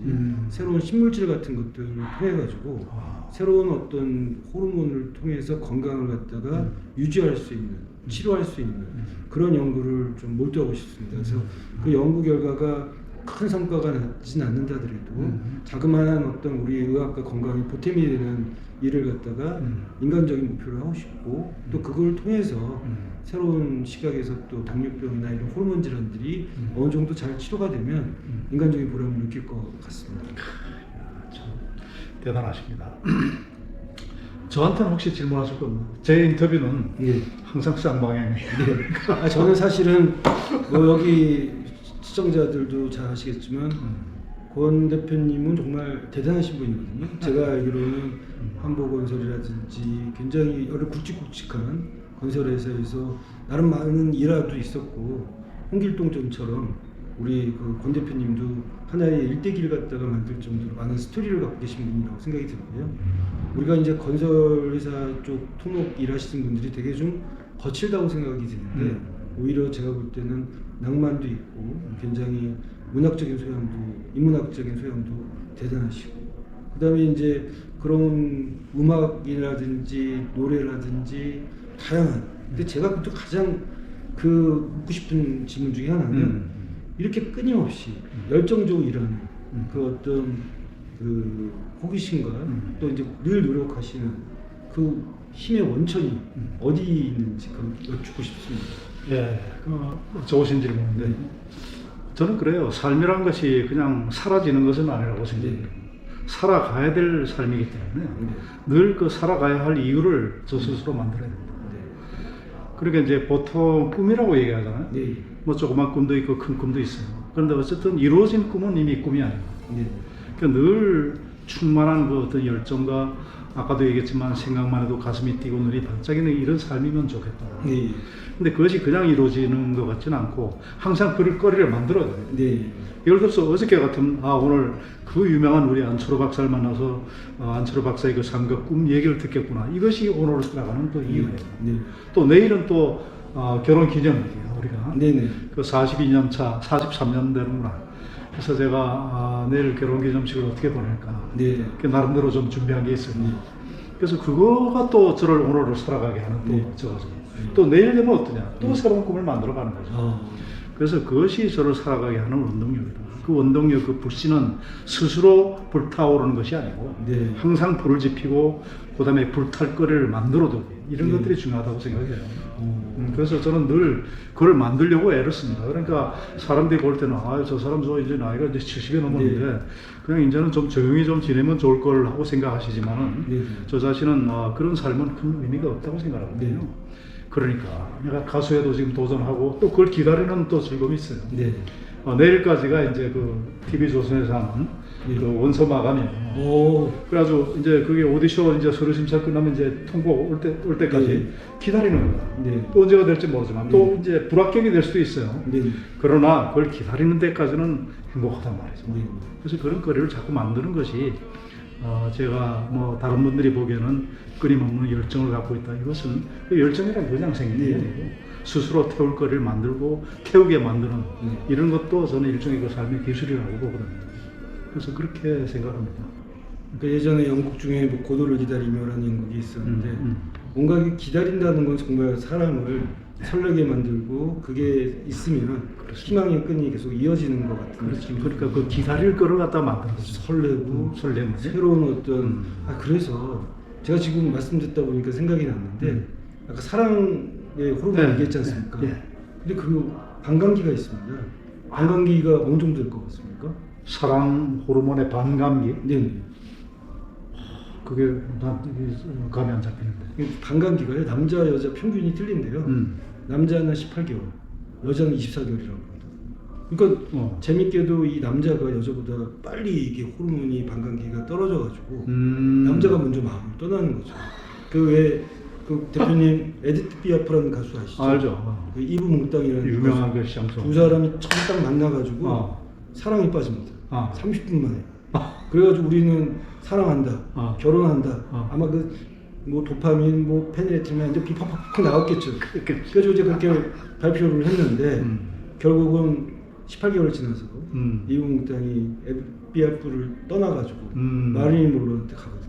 새로운 신물질 같은 것들을 통해 가지고 새로운 어떤 호르몬을 통해서 건강을 갖다가 유지할 수 있는 치료할 수 있는 그런 연구를 좀 몰두하고 싶습니다. 그래서 그 연구 결과가 큰 성과가 나진 않는다 하더라도 자그마한 어떤 우리 의학과 건강에 보탬이 되는 일을 갖다가 인간적인 목표를 하고 싶고 또 그걸 통해서 새로운 시각에서 또 당뇨병이나 이런 호르몬 질환들이 어느 정도 잘 치료가 되면 인간적인 보람을 느낄 것 같습니다. 참 대단하십니다. 저한테는 혹시 질문하실 건 제 인터뷰는 예. 항상 쌍방향이에요. 아, 저는 사실은 뭐 여기 시청자들도 잘 아시겠지만 권 대표님은 정말 대단하신 분이거든요. 제가 알기로는 한보건설이라든지 굉장히 여러 굵직굵직한 건설회사에서 나름 많은 일화도 있었고 홍길동전처럼 우리 그 권 대표님도 하나의 일대기를 갖다가 만들 정도로 많은 스토리를 갖고 계신 분이라고 생각이 들고요. 우리가 이제 건설회사 쪽 토목 일하시는 분들이 되게 좀 거칠다고 생각이 드는데 오히려 제가 볼 때는 낭만도 있고 굉장히 문학적인 소양도 인문학적인 소양도 대단하시고 그다음에 이제 그런 음악이라든지 노래라든지 다양한 근데 제가 또 가장 그 묻고 싶은 질문 중에 하나는 이렇게 끊임없이 열정적으로 일하는 그 어떤 그 호기심과 또 이제 늘 노력하시는 그 힘의 원천이 어디 있는지 그 여쭙고 싶습니다. 예, 좋으신 질문인데 저는 그래요. 삶이란 것이 그냥 사라지는 것은 아니라고 생각해요. 살아가야 될 삶이기 때문에 늘 그 살아가야 할 이유를 저 스스로 만들어야 됩니다. 그러니까 이제 보통 꿈이라고 얘기하잖아요. 뭐 조그만 꿈도 있고 큰 꿈도 있어요. 그런데 어쨌든 이루어진 꿈은 이미 꿈이 아니에요. 그러니까 늘 충만한 그 어떤 열정과 아까도 얘기했지만 생각만 해도 가슴이 뛰고 눈이 반짝이는 이런 삶이면 좋겠다. 근데 그것이 그냥 이루어지는 것 같지는 않고 항상 그럴 거리를 만들어야 돼요. 예를 들어서 어저께 같은 오늘 그 유명한 우리 안철호 박사를 만나서 안철호 박사의 그 삶과 꿈 얘기를 듣겠구나. 이것이 오늘 살아가는 또 이유예요. 또 내일은 또 결혼 기념일이에요. 우리가 그 42년 차, 43년 되는구나. 그래서 제가 내일 결혼 기념식을 어떻게 보낼까. 나름대로 좀 준비한 게 있어요. 그래서 그거가 또 저를 오늘을 살아가게 하는 또 저거죠. 또 내일 되면 어떠냐. 또 새로운 꿈을 만들어가는 거죠. 그래서 그것이 저를 살아가게 하는 원동력이다. 그 원동력, 그 불씨는 스스로 불타오르는 것이 아니고 항상 불을 지피고 그 다음에 불탈 거리를 만들어두고 이런 것들이 중요하다고 생각해요. 그래서 저는 늘 그걸 만들려고 애를 씁니다. 그러니까 사람들이 볼 때는 저 사람 이제 나이가 이제 70이 넘었는데 그냥 이제는 좀 조용히 좀 지내면 좋을 걸 하고 생각하시지만은 저 자신은 그런 삶은 큰 의미가 없다고 생각하거든요. 그러니까 내가 가수에도 지금 도전하고 또 그걸 기다리는 또 즐거움이 있어요. 내일까지가 이제 그 TV조선에서 하는 그 원서 마감이에요. 그래가지고 이제 그게 오디션 이제 서류 심사 끝나면 이제 통보 올 때까지 기다리는 거야. 또 언제가 될지 모르지만 또 이제 불합격이 될 수도 있어요. 그러나 그걸 기다리는 데까지는 행복하단 말이죠. 그래서 그런 거리를 자꾸 만드는 것이 제가 뭐 다른 분들이 보기에는 끊임없는 열정을 갖고 있다. 이것은 그 열정이란 그냥 생긴 게 아니고 스스로 태울 거리를 만들고 태우게 만드는 이런 것도 저는 일종의 그 삶의 기술이라고 보거든요. 그래서 그렇게 생각합니다. 그러니까 예전에 연극 중에 뭐 고도를 기다리며라는 연극이 있었는데 뭔가 이게 기다린다는 건 정말 사람을 설레게 만들고 그게 있으면 희망의 끈이 계속 이어지는 것 같은 느낌. 그러니까 그 기다릴 거를 갖다 만드는 거죠. 설레고 설레는 새로운 어떤 그래서 제가 지금 말씀 듣다 보니까 생각이 났는데 아까 사랑의 호르몬 얘기했지 않습니까? 근데 그 반감기가 있습니다. 반감기가 어느 정도 될 것 같습니까? 사랑 호르몬의 반감기? 네. 그게 난 감이 안 잡히는데. 반감기가요. 남자 여자 평균이 틀린데요. 남자는 18개월, 여자는 24개월이라고 합니다. 그러니까 재밌게도 이 남자가 여자보다 빨리 이게 호르몬이 반감기가 떨어져가지고 남자가 먼저 마음을 떠나는 거죠. 그 대표님 에디트 피아프라는 가수 아시죠? 알죠. 그 이브 몽땅이라는 유명한 그 샹송. 두 사람이 처음 딱 만나가지고 사랑에 빠집니다. 30분 만에. 그래가지고 우리는 사랑한다, 결혼한다. 아마 뭐 도파민, 뭐 페니레틴만 이제 팍팍팍 나왔겠죠. 그래서 이제 그렇게 발표를 했는데 결국은 18개월 지나서 이브 몽땅이 에비아프를 떠나가지고 마릴린 monroe한테 가거든요.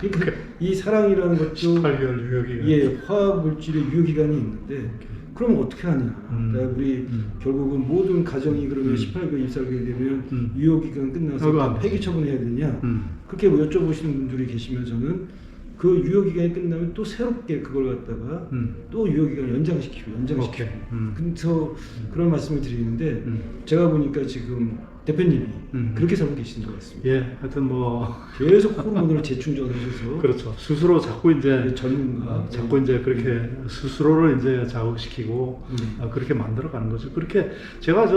그러니까 이 사랑이라는 것도 18개월 유효기간. 화학 물질의 유효기간이 있는데 그럼 어떻게 하냐? 그러니까 우리 결국은 모든 가정이 그러면 18개월 입사하게 되면 유효기간 끝나서 폐기 처분해야 되냐? 그렇게 여쭤보시는 분들이 계시면 저는 그 유효기간이 끝나면 또 새롭게 그걸 갖다가 또 유효기간을 연장시키고. 그래서 그런 말씀을 드리는데 제가 보니까 지금 대표님이 그렇게 살고 계시는 것 같습니다. 예, 하여튼 뭐 계속 호르몬을 재충전하셔서 그렇죠. 스스로 자꾸 이제 전문가 자꾸 이제 그렇게 스스로를 이제 자극시키고 그렇게 만들어가는 거죠. 그렇게 제가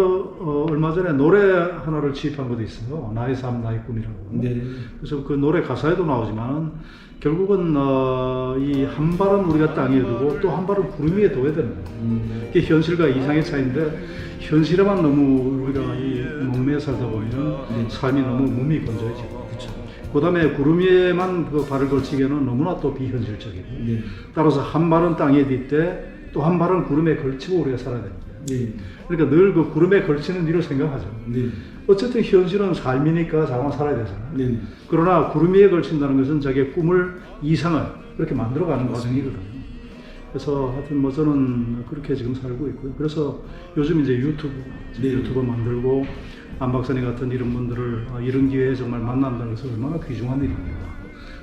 얼마 전에 노래 하나를 취입한 것도 있어요. 나의 삶 나의 꿈이라고. 네. 그래서 그 노래 가사에도 나오지만 결국은 이 한 발은 우리가 땅에 두고 또 한 발은 구름 위에 둬야 되는 거예요. 이게 현실과 이상의 차이인데 현실에만 너무 우리가 이 목매에 살다 보면 삶이 너무 몸이 건조해지고 그다음에 구름 위에만 그 발을 걸치기에는 너무나 또 비현실적이고 따라서 한 발은 땅에 딛되 또 한 발은 구름에 걸치고 우리가 살아야 됩니다. 그러니까 늘 그 구름에 걸치는 일을 생각하죠. 어쨌든 현실은 삶이니까 자기만 살아야 되잖아요. 그러나 구름 위에 걸친다는 것은 자기의 꿈을 이상을 그렇게 만들어가는 과정이거든요. 그래서 하여튼 뭐 저는 그렇게 지금 살고 있고요. 그래서 요즘 이제 유튜브 만들고 안 박사님 같은 이런 분들을 이런 기회에 정말 만난다는 것은 얼마나 귀중한 일입니다.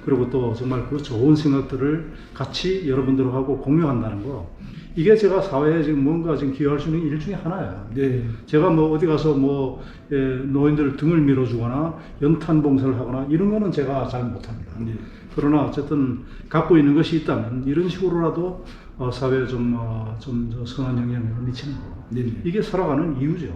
그리고 또 정말 그 좋은 생각들을 같이 여러분들하고 공유한다는 거. 이게 제가 사회에 지금 뭔가 지금 기여할 수 있는 일 중에 하나예요. 제가 뭐 어디 가서 뭐 노인들 등을 밀어주거나 연탄 봉사를 하거나 이런 거는 제가 잘 못합니다. 그러나 어쨌든 갖고 있는 것이 있다면 이런 식으로라도 사회에 좀 선한 영향을 미치는 거. 이게 살아가는 이유죠.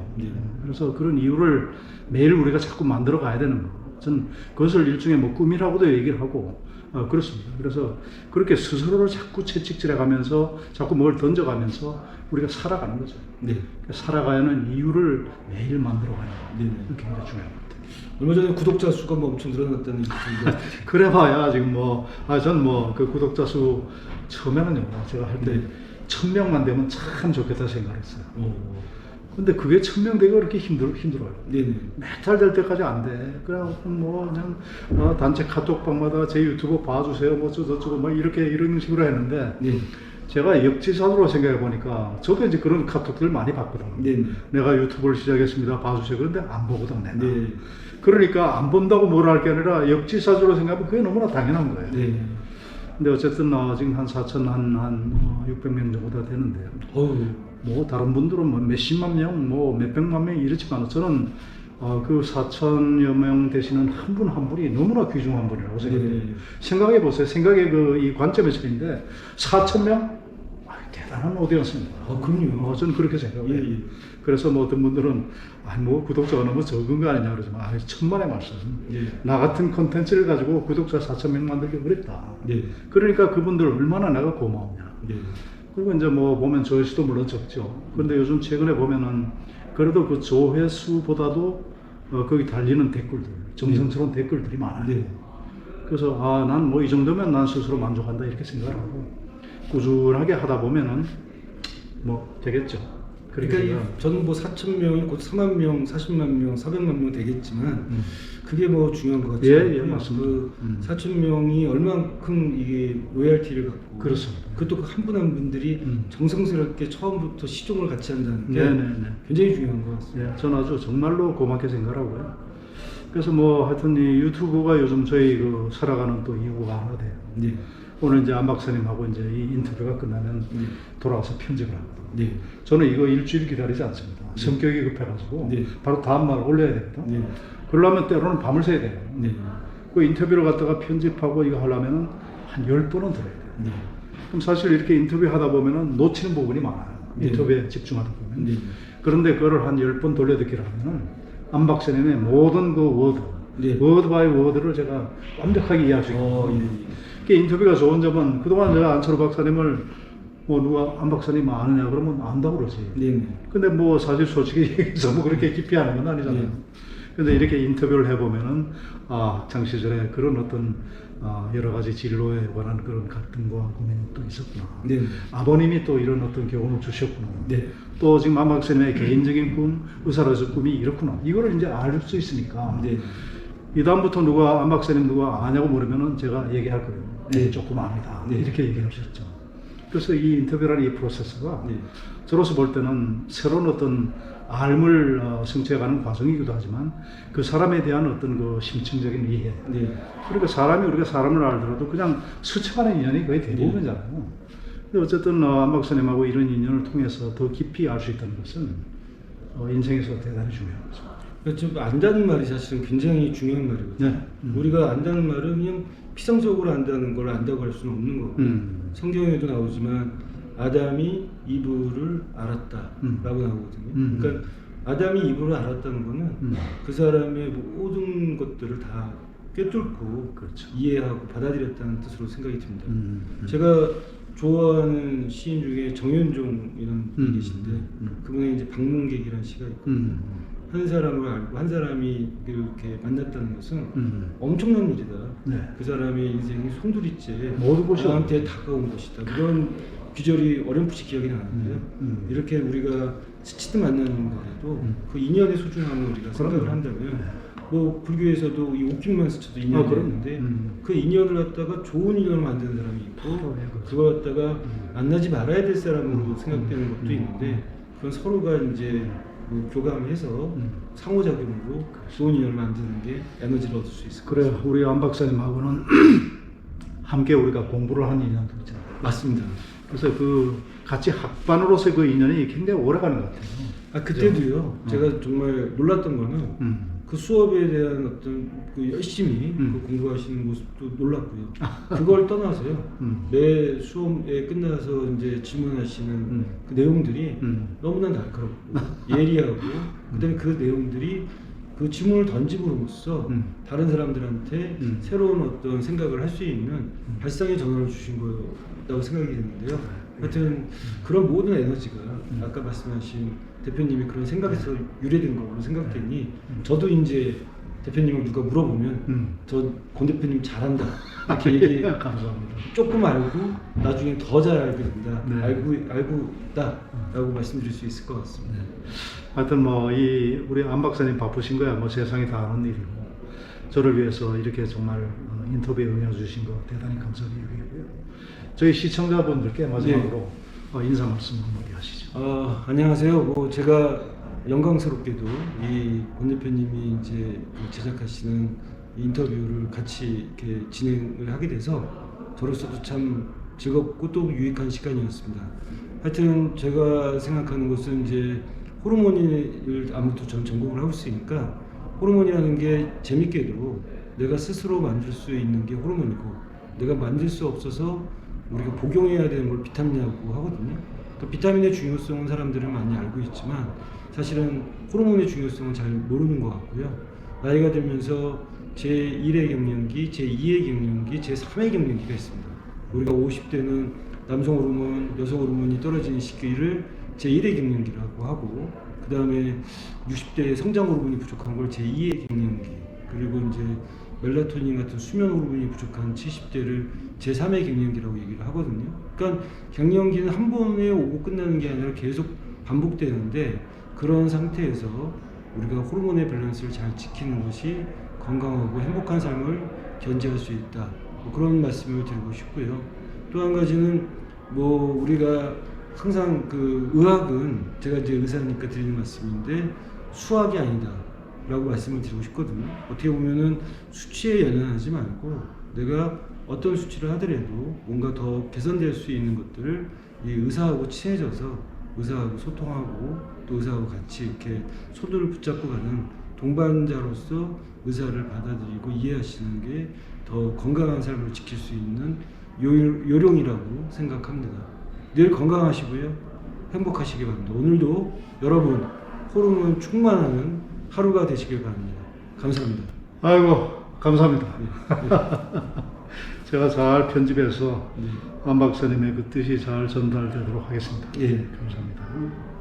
그래서 그런 이유를 매일 우리가 자꾸 만들어 가야 되는 거. 저는 그것을 일종의 뭐 꿈이라고도 얘기를 하고 그렇습니다. 그래서 그렇게 스스로를 자꾸 채찍질해 가면서 자꾸 뭘 던져가면서 우리가 살아가는 거죠. 살아가야 하는 이유를 매일 만들어 가는 거. 그게 굉장히 중요한 것 같아요. 얼마 전에 구독자 수가 뭐 엄청 늘어났다는 얘기 들었는데 그래봐야 지금 전 그 구독자 수 처음에는요 제가 할 때 1000명만 되면 참 좋겠다 생각했어요. 근데 그게 1000명 되기가 그렇게 힘들어요. 매달 될 때까지 안 돼. 그냥 단체 카톡방마다 제 유튜브 봐주세요. 뭐 저쩌고 막 이런 식으로 했는데 제가 역지사지로 생각해 보니까 저도 이제 그런 카톡들 많이 받거든요. 내가 유튜브를 시작했습니다. 봐주세요. 그런데 안 보거든 내가. 그러니까 안 본다고 뭐라 할 게 아니라 역지사지로 생각하면 그게 너무나 당연한 거예요. 근데 어쨌든 지금 한 600명 정도 다 되는데요. 뭐 다른 분들은 뭐 몇십만 명, 뭐 몇백만 명 이렇지만 저는 그 4천여 명 되시는 한 분 한 분이 너무나 귀중한 분이라고 생각해요. 생각해 보세요. 생각의 이 관점의 차이인데 4,000명? 대단한 오디언스입니다. 그럼요. 저는 그렇게 생각해요. 그래서 뭐 어떤 분들은 구독자가 너무 적은 거 아니냐 그러지만 천만의 말씀. 나 같은 콘텐츠를 가지고 구독자 4,000명 만들기 어렵다. 그러니까 그분들 얼마나 내가 고마우냐. 그리고 이제 뭐 보면 조회수도 물론 적죠. 그런데 요즘 최근에 보면은 그래도 그 조회수보다도 거기 달리는 댓글들, 정성스러운 댓글들이 많아요. 그래서 난 뭐 이 정도면 난 스스로 만족한다 이렇게 생각을 하고 꾸준하게 하다 보면은 뭐 되겠죠. 그렇게 그러니까 생각합니다. 저는 뭐 4천 명이 곧 4만 명, 40만 명, 400만 명 되겠지만 그게 뭐 중요한 것 같지 예, 않고요. 예, 맞습니다. 그 4천 명이 얼만큼 이게 로열티를 갖고 그렇습니다. 그것도 한 분 한 분들이 정성스럽게 처음부터 시종을 같이 한다는 게 네네네. 굉장히 중요한 것 같습니다. 예, 저는 아주 정말로 고맙게 생각하고요. 그래서 뭐 하여튼 이 유튜브가 요즘 저희 그 살아가는 또 이유가 하나 돼요. 네. 오늘 이제 안 박사님하고 이제 이 인터뷰가 끝나면 네. 돌아와서 편집을 하거든요. 네. 저는 이거 일주일 기다리지 않습니다. 성격이 급해가지고 네. 바로 다음날 올려야 되거든. 네. 그러려면 때로는 밤을 새야 돼요. 네. 그 인터뷰를 갖다가 편집하고 이거 하려면은 한 10번은 들어야 돼요. 네. 그럼 사실 이렇게 인터뷰 하다 보면은 놓치는 부분이 많아요. 네. 인터뷰에 집중하다 보면. 네. 그런데 그거를 한 10번 돌려듣기를 하면은 안 박사님의 모든 그 워드, 네. 워드 바이 워드를 제가 완벽하게 이해할 수 있거든요. 예. 그 인터뷰가 좋은 점은 그동안 제가 안철호 박사님을 뭐 누가 안 박사님 아느냐 그러면 안다고 그러지. 네. 근데 뭐 사실 솔직히 얘기해서 뭐 그렇게 깊이 하는 건 아니잖아요. 네. 근데 이렇게 인터뷰를 해보면은 학창 시절에 그런 어떤 여러 가지 진로에 관한 그런 갈등과 고민이 또 있었구나. 네. 아버님이 또 이런 어떤 교훈을 주셨구나. 네. 또 지금 안 박사님의 개인적인 꿈, 의사로서 꿈이 이렇구나. 이거를 이제 알 수 있으니까. 네. 이 다음부터 누가 안 박사님 누가 아냐고 물으면은 제가 얘기할 거예요. 네. 조금 압니다. 네. 이렇게 얘기하셨죠. 그래서 이 인터뷰라는 이 프로세스가 네. 저로서 볼 때는 새로운 어떤 삶을 성취해가는 과정이기도 하지만 그 사람에 대한 어떤 그 심층적인 이해. 네. 그러니까 사람이 우리가 사람을 알더라도 그냥 스쳐가는 인연이 거의 대부분이잖아요. 근데 어쨌든 안 박사님하고 이런 인연을 통해서 더 깊이 알 수 있다는 것은 인생에서 대단히 중요한 거죠. 좀 안다는 말이 사실은 굉장히 중요한 말이거든요. 네. 우리가 안다는 말은 그냥 피상적으로 안다는 걸 안다고 할 수는 없는 거고 성경에도 나오지만 아담이 이브를 알았다라고 나오거든요. 그러니까 아담이 이브를 알았다는 거는 그 사람의 모든 것들을 다 꿰뚫고 그렇죠. 이해하고 받아들였다는 뜻으로 생각이 듭니다. 제가 좋아하는 시인 중에 정현종이라는 분이 계신데 그분의 이제 방문객이라는 시가 있거든요. 한 사람을 알고 한 사람이 이렇게 만났다는 것은 엄청난 일이다. 네. 그 사람의 인생이 송두리째 모든 것이 나한테 다가온 것이다. 그런 귀절이 어렴풋이 기억이 나는데요. 이렇게 우리가 스치듯 만나는 거라도 그 인연의 소중함을 우리가 생각을 한다면 뭐 불교에서도 이 옷깃만 스쳐도 인연이 그럼요. 있는데 그 인연을 갖다가 좋은 인연을 만드는 사람이 있고 그렇죠. 그걸 갖다가 만나지 말아야 될 사람으로 생각되는 것도 있는데 그건 서로가 이제 그 교감해서 상호작용으로 좋은 인연을 만드는 게 에너지를 얻을 수 있을 것 그래요. 같습니다. 우리 안 박사님하고는 함께 우리가 공부를 한 인연도 있잖아요. 맞습니다. 그래서 그 같이 학반으로서의 그 인연이 굉장히 오래가는 것 같아요. 그때도요. 제가 정말 놀랐던 거는 그 수업에 대한 어떤 그 열심히 그 공부하시는 모습도 놀랐고요. 그걸 떠나서요. 매 수업에 끝나서 이제 질문하시는 그 내용들이 너무나 날카롭고 예리하고 그다음에 그 내용들이 그 질문을 던짐으로써 다른 사람들한테 새로운 어떤 생각을 할 수 있는 발상의 전환을 주신 거라고 생각이 되는데요. 하여튼 그런 모든 에너지가 아까 말씀하신 대표님이 그런 생각에서 유래된 거로 생각되니 저도 이제 대표님을 누가 물어보면 저 권 대표님 잘한다 이렇게 얘기 감사합니다. 조금 알고 나중에 더 잘 알게 된다 네. 알고 있다라고 말씀드릴 수 있을 것 같습니다. 하여튼 뭐 이 우리 안 박사님 바쁘신 거야 뭐 세상이 다 아는 일이고 저를 위해서 이렇게 정말 인터뷰에 응해주신 거 대단히 감사드리고요. 저희 시청자분들께 마지막으로 인사 말씀 한마디 하시죠. 안녕하세요. 뭐 제가 영광스럽게도 이 권 대표님이 이제 제작하시는 인터뷰를 같이 이렇게 진행을 하게 돼서 저로서도 참 즐겁고 또 유익한 시간이었습니다. 하여튼 제가 생각하는 것은 이제 호르몬을 아무튼 전 전공을 하고 있으니까 호르몬이라는 게 재밌게도 내가 스스로 만들 수 있는 게 호르몬이고 내가 만들 수 없어서 우리가 복용해야 되는 걸 비타민이라고 하거든요. 그 비타민의 중요성은 사람들은 많이 알고 있지만 사실은 호르몬의 중요성은 잘 모르는 것 같고요. 나이가 들면서 제1의 갱년기, 제2의 갱년기, 제3의 갱년기가 있습니다. 우리가 50대는 남성 호르몬, 여성 호르몬이 떨어지는 시기를 제1의 갱년기라고 하고 그 다음에 60대에 성장 호르몬이 부족한 걸 제2의 갱년기 그리고 이제 멜라토닌 같은 수면 호르몬이 부족한 70대를 제3의 갱년기라고 얘기를 하거든요. 그러니까 갱년기는 한 번에 오고 끝나는 게 아니라 계속 반복되는데 그런 상태에서 우리가 호르몬의 밸런스를 잘 지키는 것이 건강하고 행복한 삶을 견지할 수 있다. 뭐 그런 말씀을 드리고 싶고요. 또 한 가지는 뭐 우리가 항상 그 의학은 제가 이제 의사니까 드리는 말씀인데 수학이 아니다 라고 말씀을 드리고 싶거든요. 어떻게 보면은 수치에 연연하지 말고 내가 어떤 수치를 하더라도 뭔가 더 개선될 수 있는 것들을 이 의사하고 친해져서 의사하고 소통하고 또 의사하고 같이 이렇게 손을 붙잡고 가는 동반자로서 의사를 받아들이고 이해하시는 게 더 건강한 삶을 지킬 수 있는 요령이라고 생각합니다. 늘 건강하시고요. 행복하시기 바랍니다. 오늘도 여러분 호르몬 충만하는 하루가 되시길 바랍니다. 감사합니다. 아이고 감사합니다. 네. 제가 잘 편집해서 네. 안 박사님의 그 뜻이 잘 전달되도록 하겠습니다. 예. 감사합니다.